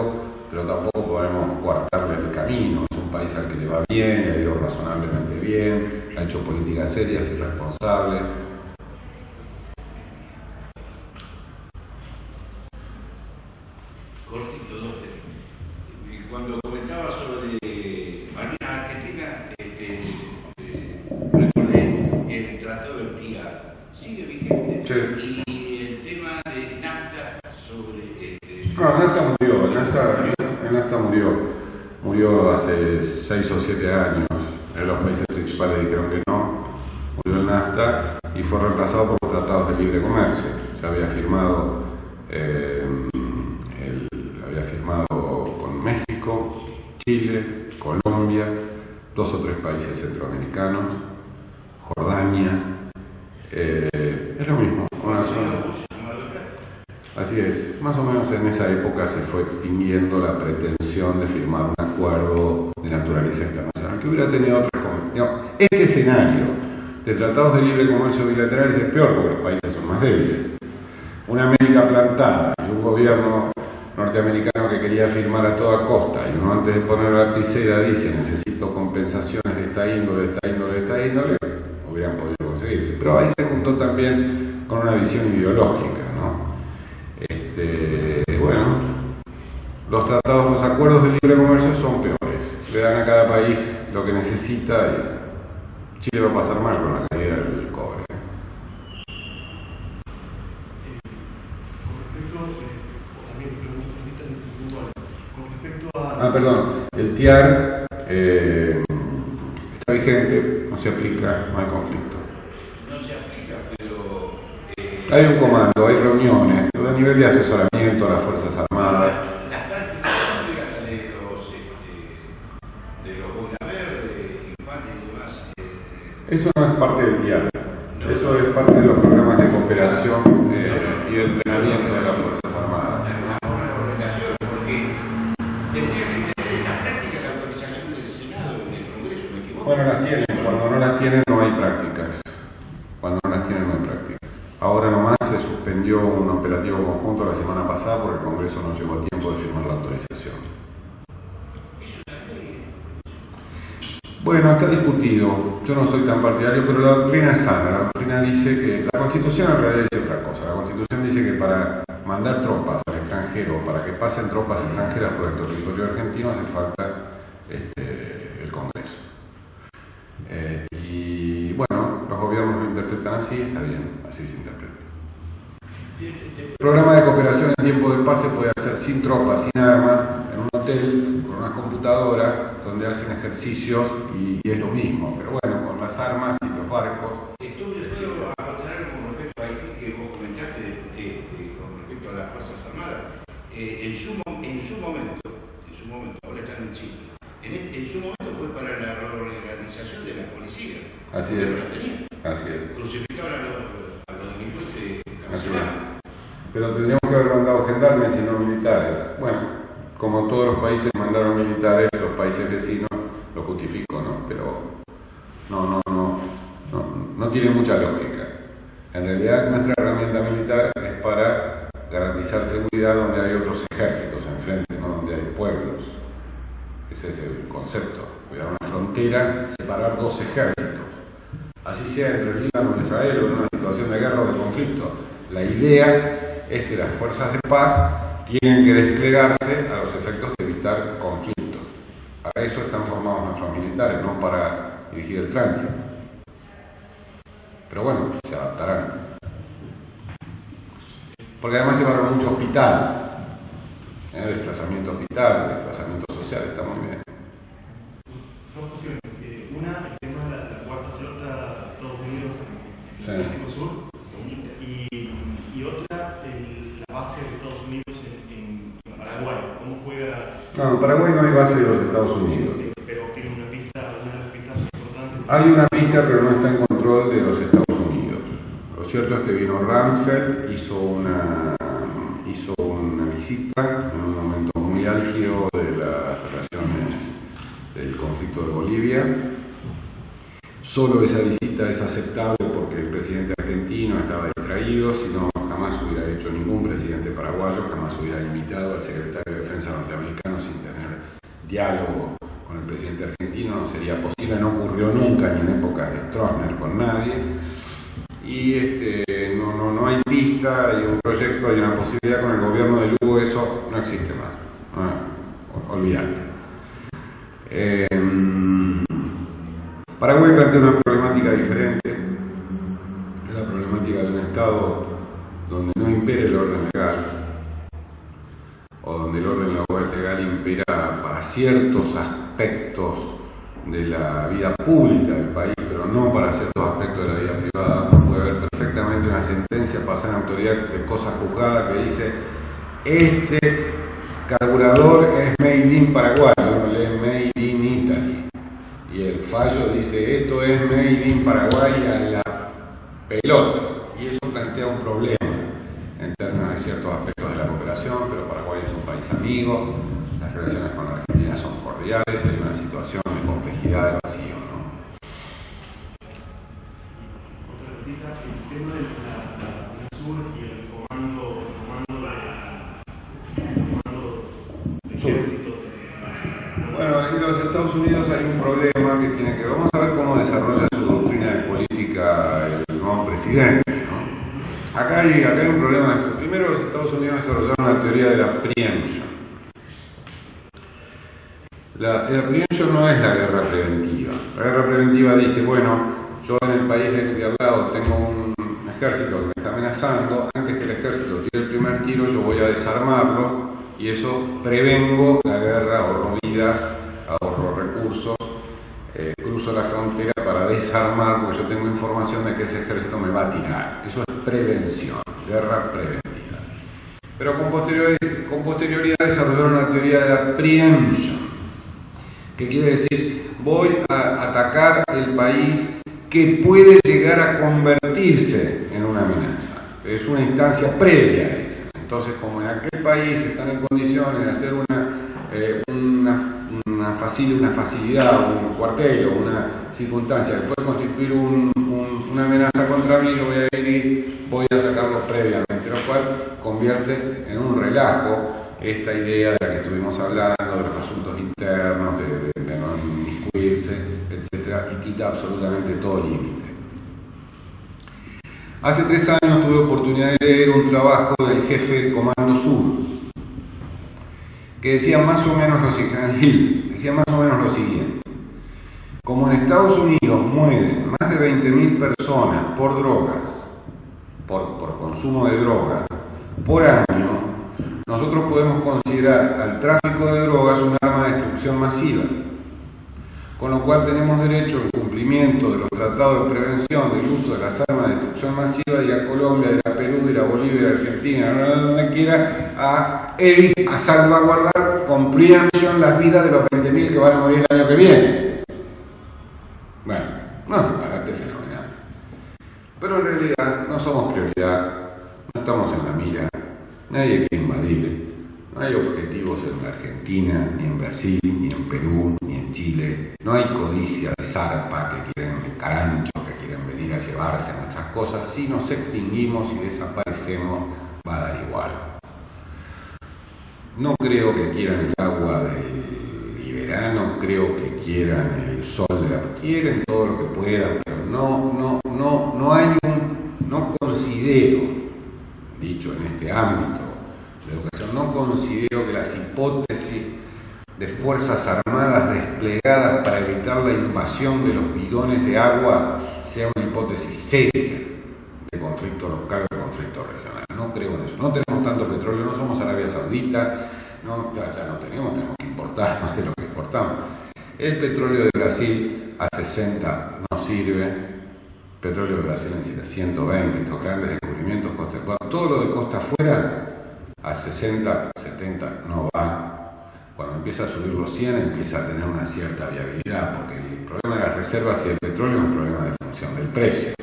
pero tampoco podemos coartarle el camino. Es un país al que le va bien, le ha ido razonablemente bien, ha hecho políticas serias y responsables. Cortito, dos temas. Cuando comentaba sobre Malvinas Argentina, recordé el Tratado del TIA. ¿Sigue vigente? Sí. Y el tema de NAFTA sobre... No, el NAFTA murió hace 6 o 7 años. Los países principales dijeron que no. Murió el NAFTA y fue reemplazado por los tratados de libre comercio. Se había firmado con México, Chile, Colombia, 2 o 3 países centroamericanos, Jordania. Es lo mismo, una zona. Así es, más o menos en esa época se fue extinguiendo la pretensión de firmar un acuerdo de naturaleza internacional que hubiera tenido otras condiciones. Este escenario de tratados de libre comercio bilaterales es peor porque los países son más débiles. Una América plantada y un gobierno norteamericano que quería firmar a toda costa y uno antes de poner la lapicera dice necesito compensaciones de esta índole, hubieran podido conseguirse. Pero ahí se juntó también con una visión ideológica, ¿no? Bueno, los tratados, los acuerdos de libre comercio son peores. Le dan a cada país lo que necesita y Chile va a pasar mal con la caída del cobre. Perdón, el TIAR está vigente, no se aplica, no hay conflicto. No se aplica, pero... Hay un comando, hay reuniones, a nivel de asesoramiento a las Fuerzas Armadas. Las prácticas públicas de los bonaverdes, infantes y demás... Eso no es parte del TIAR, eso es parte de los programas de cooperación y de entrenamiento de las Fuerzas Armadas. Tendría que tener esa práctica la autorización del Senado y del Congreso, ¿me equivoco? Bueno, las tienen, cuando no las tienen no hay prácticas. Ahora nomás se suspendió un operativo conjunto la semana pasada porque el Congreso no llegó a tiempo de firmar la autorización. Bueno, está discutido. Yo no soy tan partidario, pero la doctrina es sana. La doctrina dice que la Constitución en realidad dice otra cosa. La Constitución dice que para mandar tropas al extranjero, para que pasen tropas extranjeras por el territorio argentino, hace falta el Congreso. Y bueno, los gobiernos lo interpretan así, está bien, así se interpreta. El programa de cooperación en tiempo de paz se puede hacer sin tropas, sin armas, en un hotel, con una computadora, donde hacen ejercicios y es lo mismo. Pero bueno, con las armas y los barcos. Puedo acotar algo con respecto a Haití que vos comentaste con respecto a las Fuerzas Armadas. En su momento, ahora están en Chile, en su momento fue para la reorganización de la policía. Así es. Así es. Crucificaban a los delincuentes. Así es. Pero tendríamos que haber mandado gendarmes y no militares. Bueno, como todos los países mandaron militares, los países vecinos, lo justifico, ¿no? Pero no tiene mucha lógica. En realidad nuestra herramienta militar es para garantizar seguridad donde hay otros ejércitos enfrente, no donde hay pueblos. Ese es el concepto. Cuidar una frontera, separar dos ejércitos. Así sea entre el Líbano y Israel o en una situación de guerra o de conflicto. La idea es que las fuerzas de paz tienen que desplegarse a los efectos de evitar conflictos. Para eso están formados nuestros militares, no para dirigir el tránsito. Pero bueno, se adaptarán. Porque además llevaron mucho hospital. Desplazamiento hospital, desplazamiento social, está muy bien. Dos cuestiones. Una, el tema de la cuarta flota de Estados Unidos en el Atlántico Sur. Y otra, la base de Estados Unidos en Paraguay. ¿Cómo juega? No, en Paraguay no hay base de los Estados Unidos. Pero tiene una de las pistas importantes. Hay una pista, pero no está en control de los Estados Unidos. Lo cierto es que vino Rumsfeld, hizo una visita en un momento muy álgido de las relaciones del conflicto de Bolivia. Solo esa visita es aceptable porque el presidente argentino estaba distraído, si no jamás hubiera hecho ningún presidente paraguayo, jamás hubiera invitado al secretario de Defensa norteamericano sin tener diálogo con el presidente argentino, no sería posible, no ocurrió nunca ni en épocas de Stroessner con nadie. Y no hay pista, hay un proyecto, hay una posibilidad con el gobierno de Lugo, eso no existe más. Olvídate. Paraguay plantea una problemática diferente, es la problemática de un Estado donde no impere el orden legal, o donde el orden legal impera para ciertos aspectos de la vida pública del país, pero no para ciertos aspectos de la vida privada. Uno puede ver perfectamente una sentencia pasada en autoridad de cosa juzgada que dice: este carburador es made in Paraguay, uno lee made in Italy, y el fallo dice esto es made in Paraguay a la pelota, y eso plantea un problema en términos de ciertos aspectos de la cooperación, pero Paraguay es un país amigo, las relaciones con Argentina son cordiales, hay una situación de complejidad de vacío, ¿no? Otra cosita, el tema de la UNASUR y el comando de ejército. Bueno, en los Estados Unidos hay un problema que tiene que ver, vamos a ver cómo desarrolla su doctrina de política el nuevo presidente, ¿no? Acá hay un problema. Primero, los Estados Unidos desarrollaron la teoría de la preemption. La preemption no es la guerra preventiva. La guerra preventiva dice, bueno, yo en el país de al lado tengo un ejército que me está amenazando, antes que el ejército tire el primer tiro yo voy a desarmarlo y eso prevengo la guerra, ahorro vidas, ahorro recursos, cruzo la frontera para desarmar porque yo tengo información de que ese ejército me va a tirar. Eso es prevención, guerra preventiva. Pero con posterioridad desarrollaron la teoría de la preemption, que quiere decir, voy a atacar el país que puede llegar a convertirse en una amenaza. Es una instancia previa a esa. Entonces, como en aquel país están en condiciones de hacer una facilidad, un cuartel o una circunstancia que puede constituir una amenaza contra mí, yo voy a ir y voy a sacarlo previamente, lo cual convierte en un relajo esta idea de la que estuvimos hablando, de los asuntos internos, de no inmiscuirse, etc., y quita absolutamente todo límite. Hace 3 años tuve oportunidad de leer un trabajo del jefe del Comando Sur, que decía más o menos lo siguiente. Como en Estados Unidos mueren más de 20.000 personas por drogas por consumo de drogas por año, nosotros podemos considerar al tráfico de drogas un arma de destrucción masiva. Con lo cual tenemos derecho al cumplimiento de los tratados de prevención del uso de las armas de destrucción masiva, ir a Colombia, ir a Perú, ir a Bolivia, ir a Argentina, donde quiera, a salvaguardar con prevención las vidas de los 20.000 que van a morir el año que viene. Bueno, no es un disparate fenomenal. Pero en realidad no somos prioridad, no estamos en la mira, nadie quiere invadir. No hay objetivos en la Argentina, ni en Brasil, ni en Perú, ni en Chile. No hay codicia de zarpa que quieren, de carancho que quieren venir a llevarse nuestras cosas. Si nos extinguimos y desaparecemos, va a dar igual. No creo que quieran el agua del verano, creo que quieran el sol de la... Quieren todo lo que puedan, pero no considero, dicho en este ámbito, de educación, no considero que las hipótesis de fuerzas armadas desplegadas para evitar la invasión de los bidones de agua sea una hipótesis seria de conflicto local o de conflicto regional. No creo en eso. No tenemos tanto petróleo, no somos Arabia Saudita, no tenemos que importar más de lo que exportamos. El petróleo de Brasil a 60 no sirve, el petróleo de Brasil necesita 120, estos grandes descubrimientos costa afuera, todo lo de costa afuera a 60, 70 no va. Cuando empieza a subir los 100 empieza a tener una cierta viabilidad, porque el problema de las reservas y el petróleo es un problema de función del precio.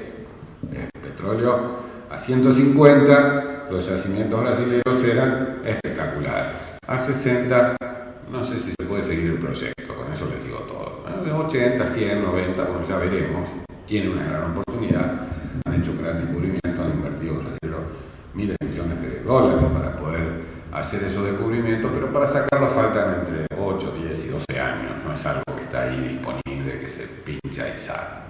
El petróleo a 150, los yacimientos brasileños eran espectaculares. A 60, no sé si se puede seguir el proyecto, con eso les digo todo. De 80, 100, 90, bueno, ya veremos. Tiene una gran oportunidad, han hecho un gran descubrimiento, han invertido miles de millones de dólares para poder hacer esos descubrimientos, pero para sacarlo faltan entre 8, 10 y 12 años, no es algo que está ahí disponible, que se pincha y sale.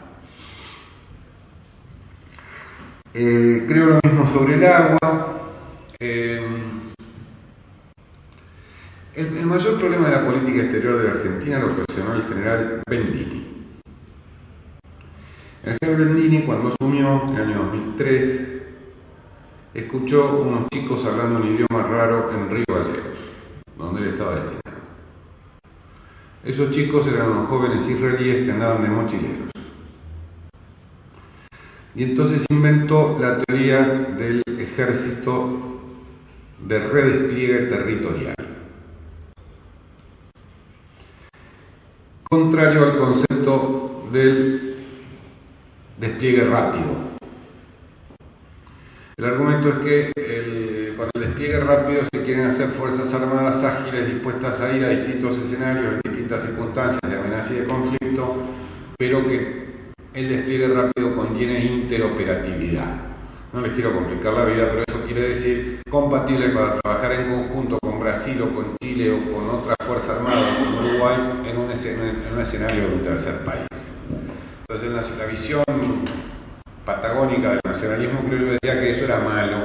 Creo lo mismo sobre el agua. El mayor problema de la política exterior de la Argentina lo ocasionó el general Bendini. El general Bendini, cuando asumió en el año 2003, escuchó unos chicos hablando un idioma raro en Río Gallegos, donde él estaba destinado. Esos chicos eran unos jóvenes israelíes que andaban de mochileros. Y entonces inventó la teoría del ejército de redespliegue territorial. Contrario al concepto del despliegue rápido. El argumento es que con el despliegue rápido se quieren hacer fuerzas armadas ágiles dispuestas a ir a distintos escenarios, en distintas circunstancias de amenaza y de conflicto, pero que el despliegue rápido contiene interoperatividad. No les quiero complicar la vida, pero eso quiere decir compatible para trabajar en conjunto con Brasil o con Chile o con otra fuerza armada como Uruguay en un escenario de un tercer país. Entonces la visión patagónica del nacionalismo, creo yo, decía que eso era malo,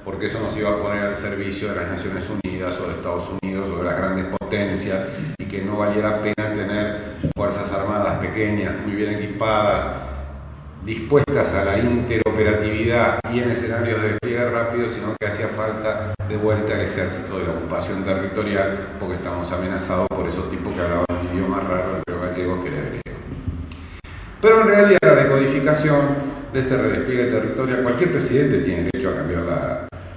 porque eso nos iba a poner al servicio de las Naciones Unidas o de Estados Unidos o de las grandes potencias, y que no valía la pena tener fuerzas armadas pequeñas, muy bien equipadas, dispuestas a la interoperatividad y en escenarios de despliegue rápido, sino que hacía falta de vuelta al ejército de la ocupación territorial, porque estamos amenazados por esos tipos que hablaban un idioma raro, pero gallegos que era hebreo. Pero en realidad la decodificación de este redespliegue territorial, cualquier presidente tiene derecho a cambiar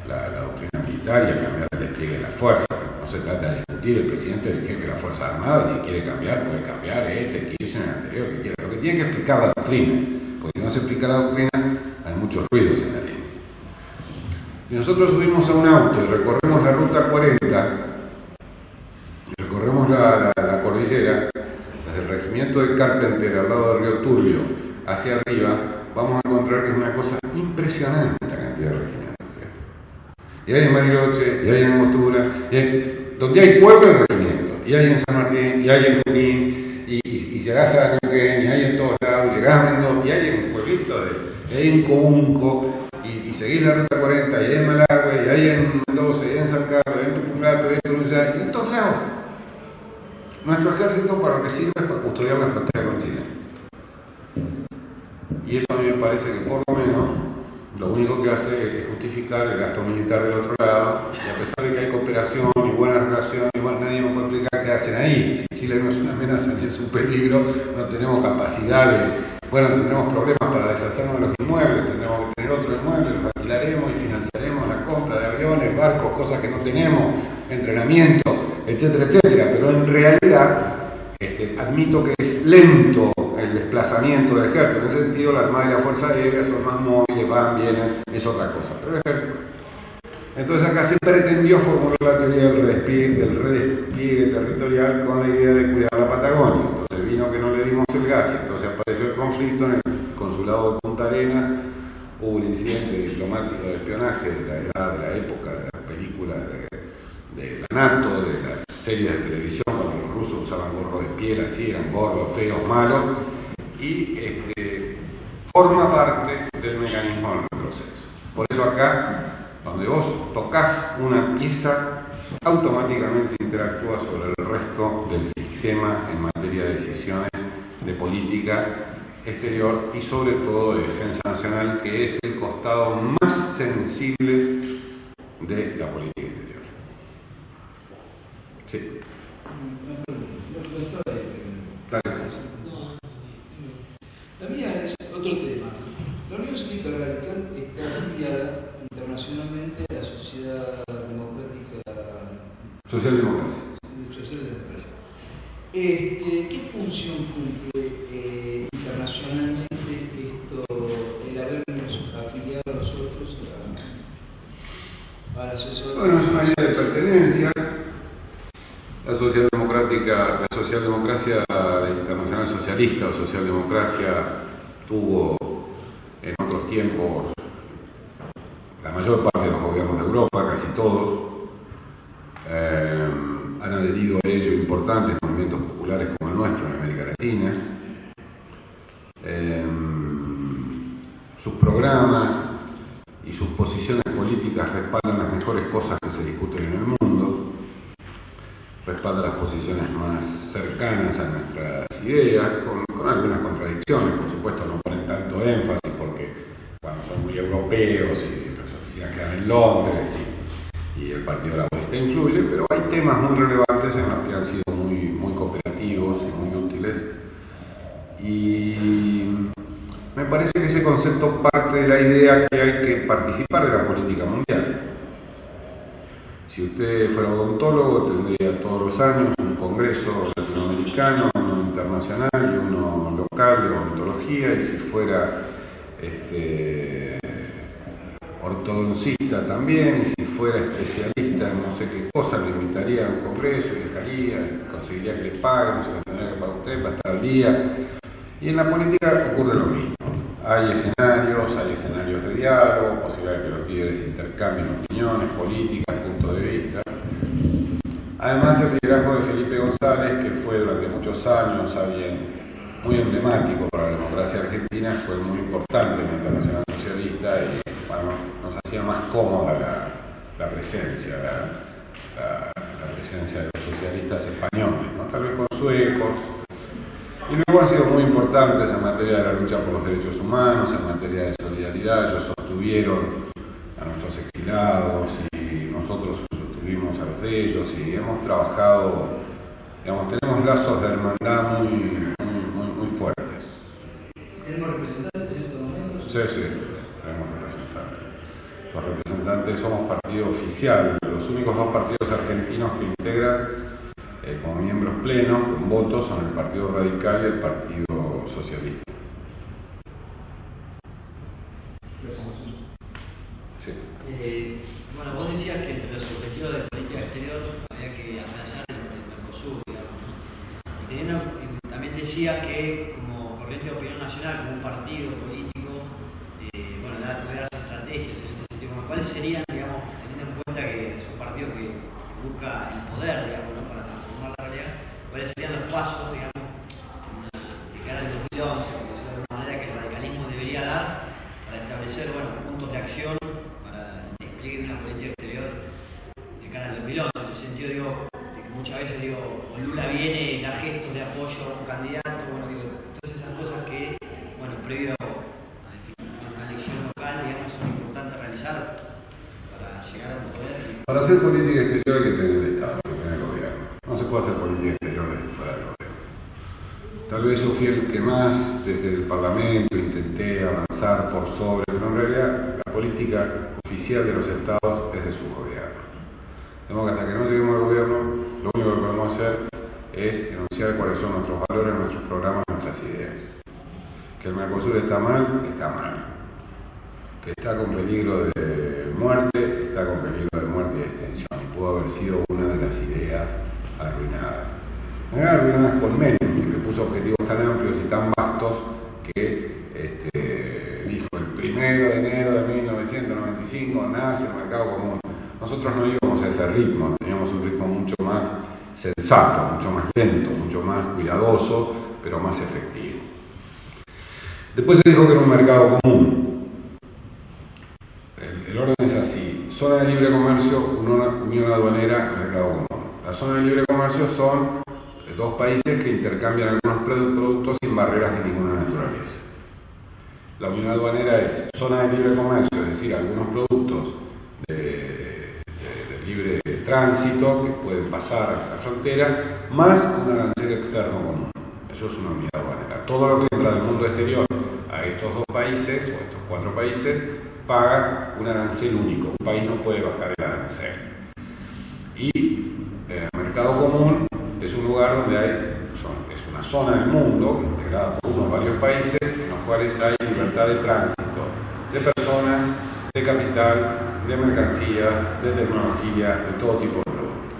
la doctrina militar y a cambiar el despliegue de la fuerza. No se trata de discutir, el presidente del jefe de la Fuerza Armada, y si quiere cambiar, puede cambiar, Kirchner, el anterior, que quiera. Lo que tiene que explicar la doctrina, porque si no se explica la doctrina, hay muchos ruidos en la línea. Si nosotros subimos a un auto y recorremos la ruta 40, y recorremos la cordillera, desde el regimiento de Carpenter al lado del río Turbio hacia arriba, vamos a encontrar que es una cosa impresionante la cantidad de regimientos. Y hay en Bariloche, y hay en Angostura, donde hay pueblo hay regimientos, y hay en San Martín, y hay en Junín, y llegás a Neuquén, y hay en todos lados, llegás a Mendoza, y hay en pueblitos, y hay en Comunco, y seguís la ruta 40, y hay en Malargüe, y hay en Mendoza, y hay en San Carlos, y hay en Tupungato, y hay en Turuyá, y en todos lados. Nuestro ejército para lo que sirve es para custodiar la frontera con Chile. Y eso a mí me parece que por lo menos lo único que hace es justificar el gasto militar del otro lado, y a pesar de que hay cooperación y buenas relaciones, igual nadie nos puede explicar qué hacen ahí. Si Chile no es una amenaza ni es un peligro, no tenemos capacidad de, bueno, tendremos problemas para deshacernos de los inmuebles, tendremos que tener otros inmuebles, los alquilaremos y financiaremos la compra de aviones, barcos, cosas que no tenemos, entrenamiento, etcétera, etcétera, pero en realidad admito que es lento el desplazamiento del ejército. En ese sentido, la Armada y la Fuerza Aérea son más móviles, van, vienen, es otra cosa. Pero el ejército. Entonces acá se pretendió formular la teoría del redespliegue territorial con la idea de cuidar la Patagonia. Entonces vino que no le dimos el gas y entonces apareció el conflicto en el consulado de Punta Arenas. Hubo un incidente diplomático de espionaje de la edad, de la época, de las películas de la NATO, de las series de televisión, cuando los rusos usaban gorros de piel, así eran gordos, feos, malos, y forma parte del mecanismo del retroceso. Por eso acá, donde vos tocas una pieza, automáticamente interactúa sobre el resto del sistema en materia de decisiones de política exterior y sobre todo de defensa nacional, que es el costado más sensible de la política exterior. Sí. La mía es otro tema. La Unión Cívica Radical está afiliada internacionalmente a la Sociedad Democrática. Socialdemocracia. ¿Qué función cumple internacionalmente el habernos afiliado a nosotros a la sociedad? Bueno, es una idea de pertenencia. La socialdemocracia internacional socialista o socialdemocracia tuvo en otros tiempos la mayor parte de los gobiernos de Europa, casi todos, han adherido a ello importantes movimientos populares como el nuestro en América Latina. Sus programas y sus posiciones políticas respaldan las mejores cosas que se discuten en el mundo, respaldan las posiciones más cercanas a nuestras ideas, con algunas contradicciones, por supuesto no ponen tanto énfasis porque son muy europeos y las oficinas quedan en Londres y el Partido Laborista influye, pero hay temas muy relevantes en los que han sido muy cooperativos y muy útiles. Y me parece que ese concepto parte de la idea que hay que participar de la política mundial. Si usted fuera odontólogo, tendría todos los años un congreso latinoamericano, uno internacional y uno local de odontología, y si fuera ortodoncista también, y si fuera especialista en no sé qué cosa, le invitaría a un congreso y dejaría, conseguiría que le paguen, se lo tendría que pagar usted para estar al día. Y en la política ocurre lo mismo. Hay escenarios de diálogo, posibilidad de que los líderes intercambien opiniones, políticas, puntos de vista. Además, el liderazgo de Felipe González, que fue durante muchos años alguien muy emblemático para la democracia argentina, fue muy importante en la Internacional Socialista y nos hacía más cómoda la presencia, la presencia de los socialistas españoles, ¿no? Tal vez con suecos. Y luego han sido muy importantes en materia de la lucha por los derechos humanos, en materia de solidaridad. Ellos sostuvieron a nuestros exilados y nosotros sostuvimos a los de ellos y hemos trabajado, tenemos lazos de hermandad muy fuertes. ¿Tenemos representantes en estos momentos? Sí, tenemos representantes. Los representantes somos partido oficial, los únicos dos partidos argentinos que integran como miembros plenos, con votos, son el Partido Radical y el Partido Socialista. Sí. Bueno, vos decías que entre los objetivos de política exterior había que afianzar el Mercosur, digamos. Y también decía que como corriente de opinión nacional, como un partido político, debe darse estrategias en este sentido. ¿Cuáles serían, digamos, teniendo en cuenta que es un partido que busca el poder, digamos, ¿no? Para transformar la realidad, cuáles serían los pasos, digamos, de cara al 2011, porque es de alguna manera que el radicalismo debería dar para establecer, puntos de acción para el despliegue de una política exterior de cara al 2011, en el sentido, de que muchas veces, o Lula viene y da gestos de apoyo a un candidato, todas esas cosas que, previo a una elección local, digamos, son avanzar para llegar al poder. Para hacer política exterior hay que tener el Estado, hay que tener el gobierno. No se puede hacer política exterior desde fuera del gobierno. Tal vez yo fui el que más desde el Parlamento intenté avanzar por sobre, pero en realidad la política oficial de los Estados es de su gobierno. De modo que hasta que no lleguemos al gobierno, lo único que podemos hacer es enunciar cuáles son nuestros valores, nuestros programas, nuestras ideas. Que el Mercosur está mal, que está con peligro de muerte, está con peligro de muerte y de extensión, y pudo haber sido una de las ideas arruinadas. Arruinadas por Menem, que puso objetivos tan amplios y tan vastos que dijo el 1 de enero de 1995 nace el mercado común. Nosotros no íbamos a ese ritmo, teníamos un ritmo mucho más sensato, mucho más lento, mucho más cuidadoso, pero más efectivo. Después se dijo que era un mercado común. El orden es así: zona de libre comercio, unión aduanera, mercado común. Las zonas de libre comercio son dos países que intercambian algunos productos sin barreras de ninguna naturaleza. La unión aduanera es zona de libre comercio, es decir, algunos productos de libre tránsito que pueden pasar a la frontera, más un arancel externo común. Eso es una unidad aduanera. Todo lo que entra del mundo exterior a estos dos países, o estos cuatro países, paga un arancel único. Un país no puede bajar el arancel. Y el mercado común es un lugar donde es una zona del mundo integrada por unos varios países en los cuales hay libertad de tránsito de personas, de capital, de mercancías, de tecnología, de todo tipo de productos.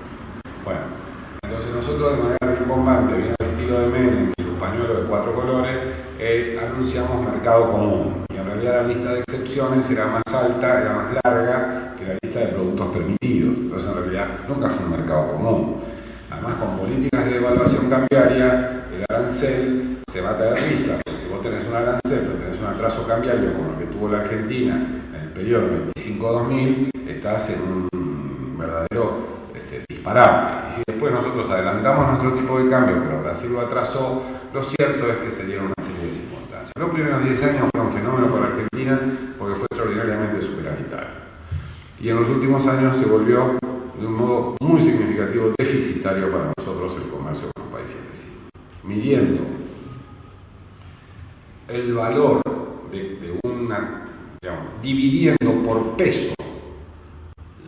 Bueno, entonces nosotros de manera rimbombante, bien vestido de Menem y su pañuelo de 4 colores, anunciamos mercado común. Y en realidad la lista de excepciones era más alta, era más larga que la lista de productos permitidos. Entonces en realidad nunca fue un mercado común. Además, con políticas de devaluación cambiaria, el arancel se mata de risa, porque si vos tenés un arancel, pero tenés un atraso cambiario como el que tuvo la Argentina en el periodo 25-2000, estás en un verdadero disparate. Y si después nosotros adelantamos nuestro tipo de cambio, pero Brasil lo atrasó, lo cierto es que se dieron una serie de circunstancias. Los primeros 10 años fueron un fenómeno para Argentina porque fue extraordinariamente superavitario. Y en los últimos años se volvió de un modo muy significativo deficitario para nosotros el comercio con países vecinos. Midiendo el valor de una, dividiendo por peso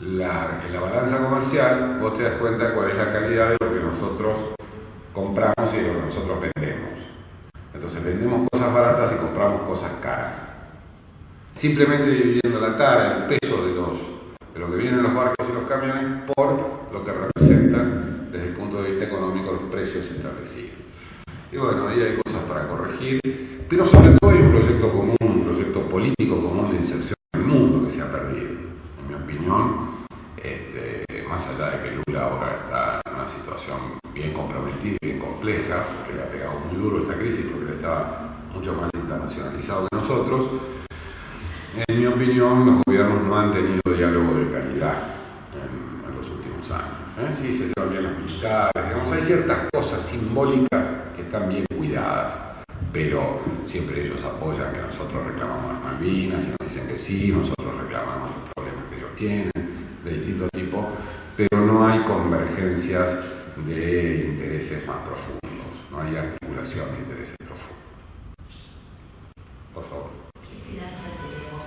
la balanza comercial, vos te das cuenta de cuál es la calidad de lo que nosotros compramos y de lo que nosotros vendemos. Entonces vendemos cosas baratas y compramos cosas caras. Simplemente dividiendo la tara, el peso de lo que vienen en los barcos y los camiones por lo que representan desde el punto de vista económico los precios establecidos. Y bueno, ahí hay cosas para corregir, pero sobre todo hay un proyecto común, un proyecto político común de inserción en el mundo que se ha perdido. En mi opinión, más allá de que Lula ahora está en una situación bien comprometida y bien compleja, porque le ha pegado muy duro esta crisis, porque él estaba mucho más internacionalizado que nosotros, en mi opinión, los gobiernos no han tenido diálogo de calidad en los últimos años. Sí, se llevan bien los militares, digamos, hay ciertas cosas simbólicas que están bien cuidadas, pero siempre ellos apoyan que nosotros reclamamos las Malvinas y nos dicen que sí, nosotros reclamamos los problemas que ellos tienen, de distinto tipo, pero no hay convergencias de intereses más profundos, no hay articulación de intereses profundos. Por favor. ¿Qué esperanza tenemos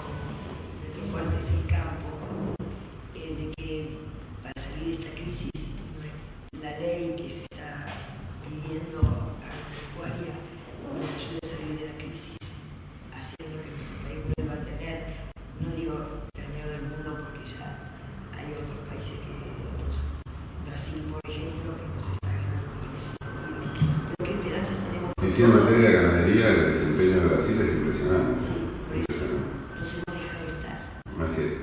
nuestro fuerte es el campo de que para salir de esta crisis la ley que se está pidiendo agropecuaria nos ayude a salir de la crisis, haciendo que nuestro país vuelva a tener, no digo primero del mundo porque ya hay otros países que Brasil por ejemplo que nos está ganando en ese sentido, pero qué esperanza tenemos. Sí, en materia de ganadería el desempeño de Brasil es impresionante. Sí, por eso no se nos deja de estar. Así es.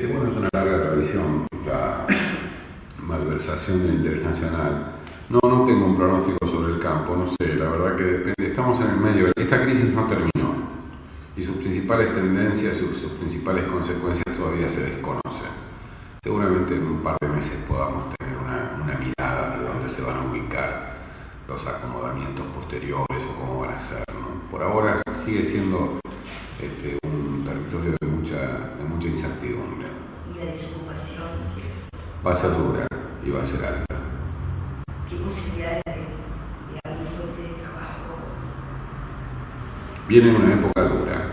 Bueno, es una larga tradición la malversación del interés nacional. No tengo un pronóstico sobre el campo, no sé, la verdad que depende. Estamos en el medio. Esta crisis no terminó y sus principales tendencias, sus principales consecuencias todavía se desconocen. Seguramente en un par de meses podamos tener una mirada de dónde se van a ubicar los acomodamientos posteriores o cómo van a ser, ¿no? Por ahora sigue siendo un territorio de mucha absoluta incertidumbre. ¿Y la desocupación Va a ser dura y va a ser alta. qué posibilidades de abrir fuente de trabajo? Viene una época dura.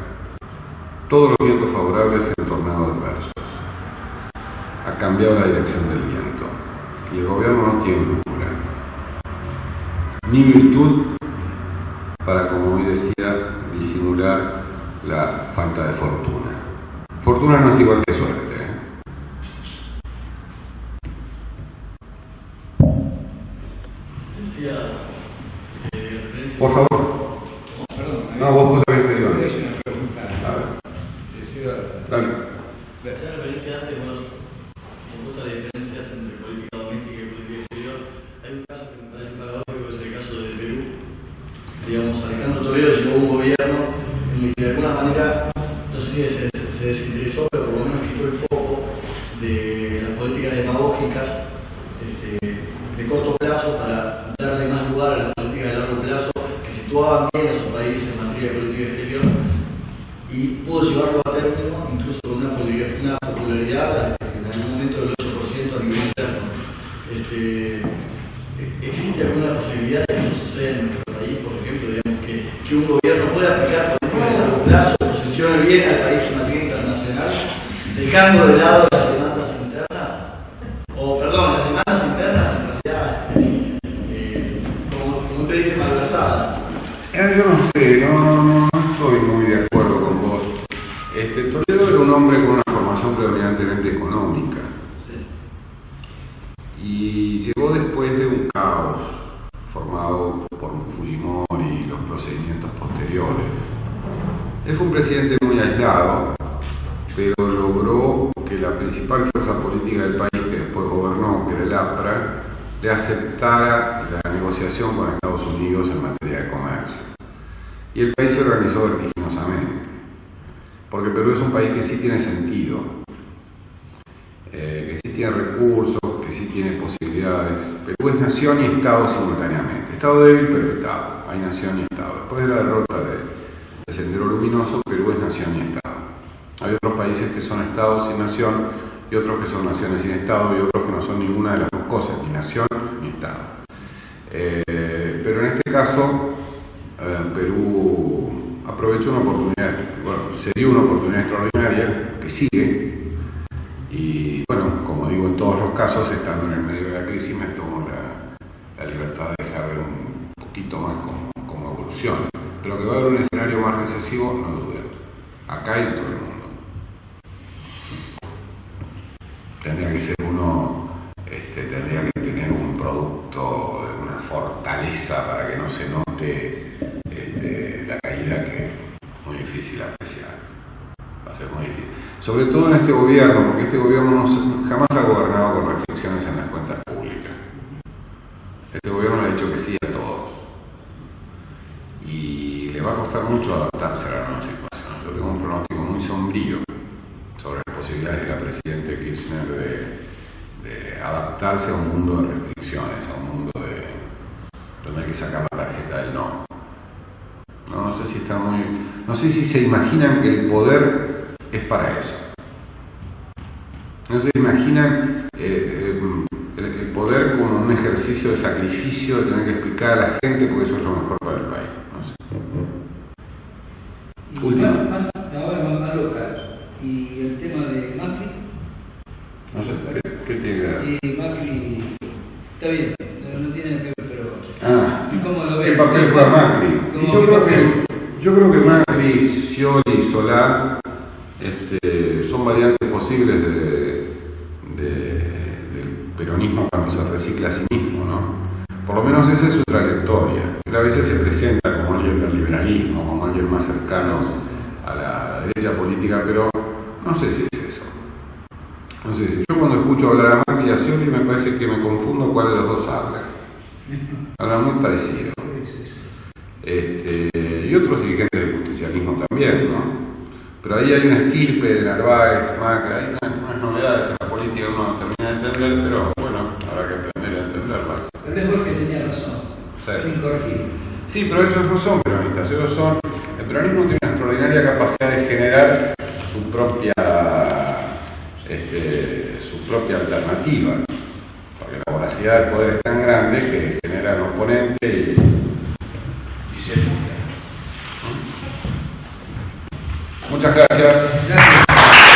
Todos los vientos favorables se han tornado adversos. Ha cambiado la dirección del viento. Y el gobierno no tiene locura ni virtud para, como hoy decía, disimular la falta de fortuna. Fortuna no es igual que suerte. Por favor. Perdón, No, vos habías pedido es antes. una pregunta. A ver. Dale. Hacía referencia antes, bueno, con todas las diferencias entre política doméstica y política exterior. Hay un caso que me parece paradójico, es el caso de Perú. Digamos, Alejandro Toledo llegó a un gobierno en el que de alguna manera, no sé si se desinteresó, pero por lo menos quitó el foco de las políticas demagógicas de corto plazo para darle más lugar a las políticas de largo plazo que situaban bien a su país en materia de política exterior, y pudo llevarlo a término incluso con una popularidad en algún momento del 8% a nivel interno. ¿Existe alguna posibilidad de que eso suceda en nuestro país, por ejemplo, digamos, que un gobierno pueda aplicar políticas de largo plazo, posicione bien al país en materia internacional, dejando de lado las demandas internas? O, perdón, las demandas internas en realidad, como usted dice, malversadas. Yo no sé, no estoy muy de acuerdo con vos. Toledo era un hombre con una formación predominantemente económica. Y llegó después de un caos formado por Fujimori y los procedimientos posteriores. Él fue un presidente muy aislado, pero logró que la principal fuerza política del país, que después gobernó, que era el APRA, le aceptara la negociación con Estados Unidos en materia de comercio. Y el país se organizó vertiginosamente, porque Perú es un país que sí tiene sentido, que sí tiene recursos, que sí tiene posibilidades. Perú es nación y Estado simultáneamente. Estado débil, pero Estado. Hay nación y Estado. Después de la derrota de Sendero Luminoso, Perú es nación y Estado. Hay otros países que son Estados sin nación, y otros que son naciones sin Estado, y otros que no son ninguna de las dos cosas, ni nación ni Estado. Pero en este caso, Perú aprovechó una oportunidad, se dio una oportunidad extraordinaria que sigue, y bueno, como digo, en todos los casos, estando en el medio de la crisis, me tomo la libertad de dejar ver un poquito más cómo evoluciona. Pero que va a haber un escenario más recesivo, no duden, acá y en todo el mundo. Tendría que ser uno, tendría que tener un producto, una fortaleza para que no se note la caída, que es muy difícil apreciar. Va a ser muy difícil. Sobre todo en este gobierno, porque este gobierno jamás ha gobernado con restricciones en las cuentas públicas. Este gobierno le ha dicho que sí a todos. Y le va a costar mucho adaptarse a la nueva situación. Yo tengo un pronóstico muy sombrío sobre las posibilidades de la presidenta Kirchner de adaptarse a un mundo de restricciones, a un mundo donde hay que sacar la tarjeta del no. No sé si está no sé si se imaginan que el poder es para eso. No se imaginan el poder como un ejercicio de sacrificio, de tener que explicar a la gente porque eso es lo mejor para el país. No sé. Última. Más ahora más local. Y el tema de Macri. No sé, ¿qué tiene que ver? Y Macri está bien, no tiene que ver, pero ¿cómo lo ves? ¿Qué papel juega Macri? Y yo creo que Macri, Scioli y Solá son variantes posibles del peronismo cuando se recicla a sí mismo, ¿no? Por lo menos esa es su trayectoria. Él a veces se presenta como alguien del liberalismo, como alguien más cercano a la derecha política, pero no sé si es eso. No sé si yo cuando escucho hablar a Macri y a Scioli me parece que me confundo cuál de los dos habla. Hablan muy parecido. Y otros dirigentes del justicialismo también, ¿no? Pero ahí hay una estirpe de Narváez, Macri, hay unas novedades en la política que uno no termina de entender, pero bueno, habrá que aprender a entenderlas. Pero es porque tenía razón, son incorregibles. Sí, pero ellos no son peronistas, el peronismo tiene una extraordinaria capacidad de generar su propia su propia alternativa, porque la voracidad del poder es tan grande que generan oponentes y se juntan. Muchas gracias.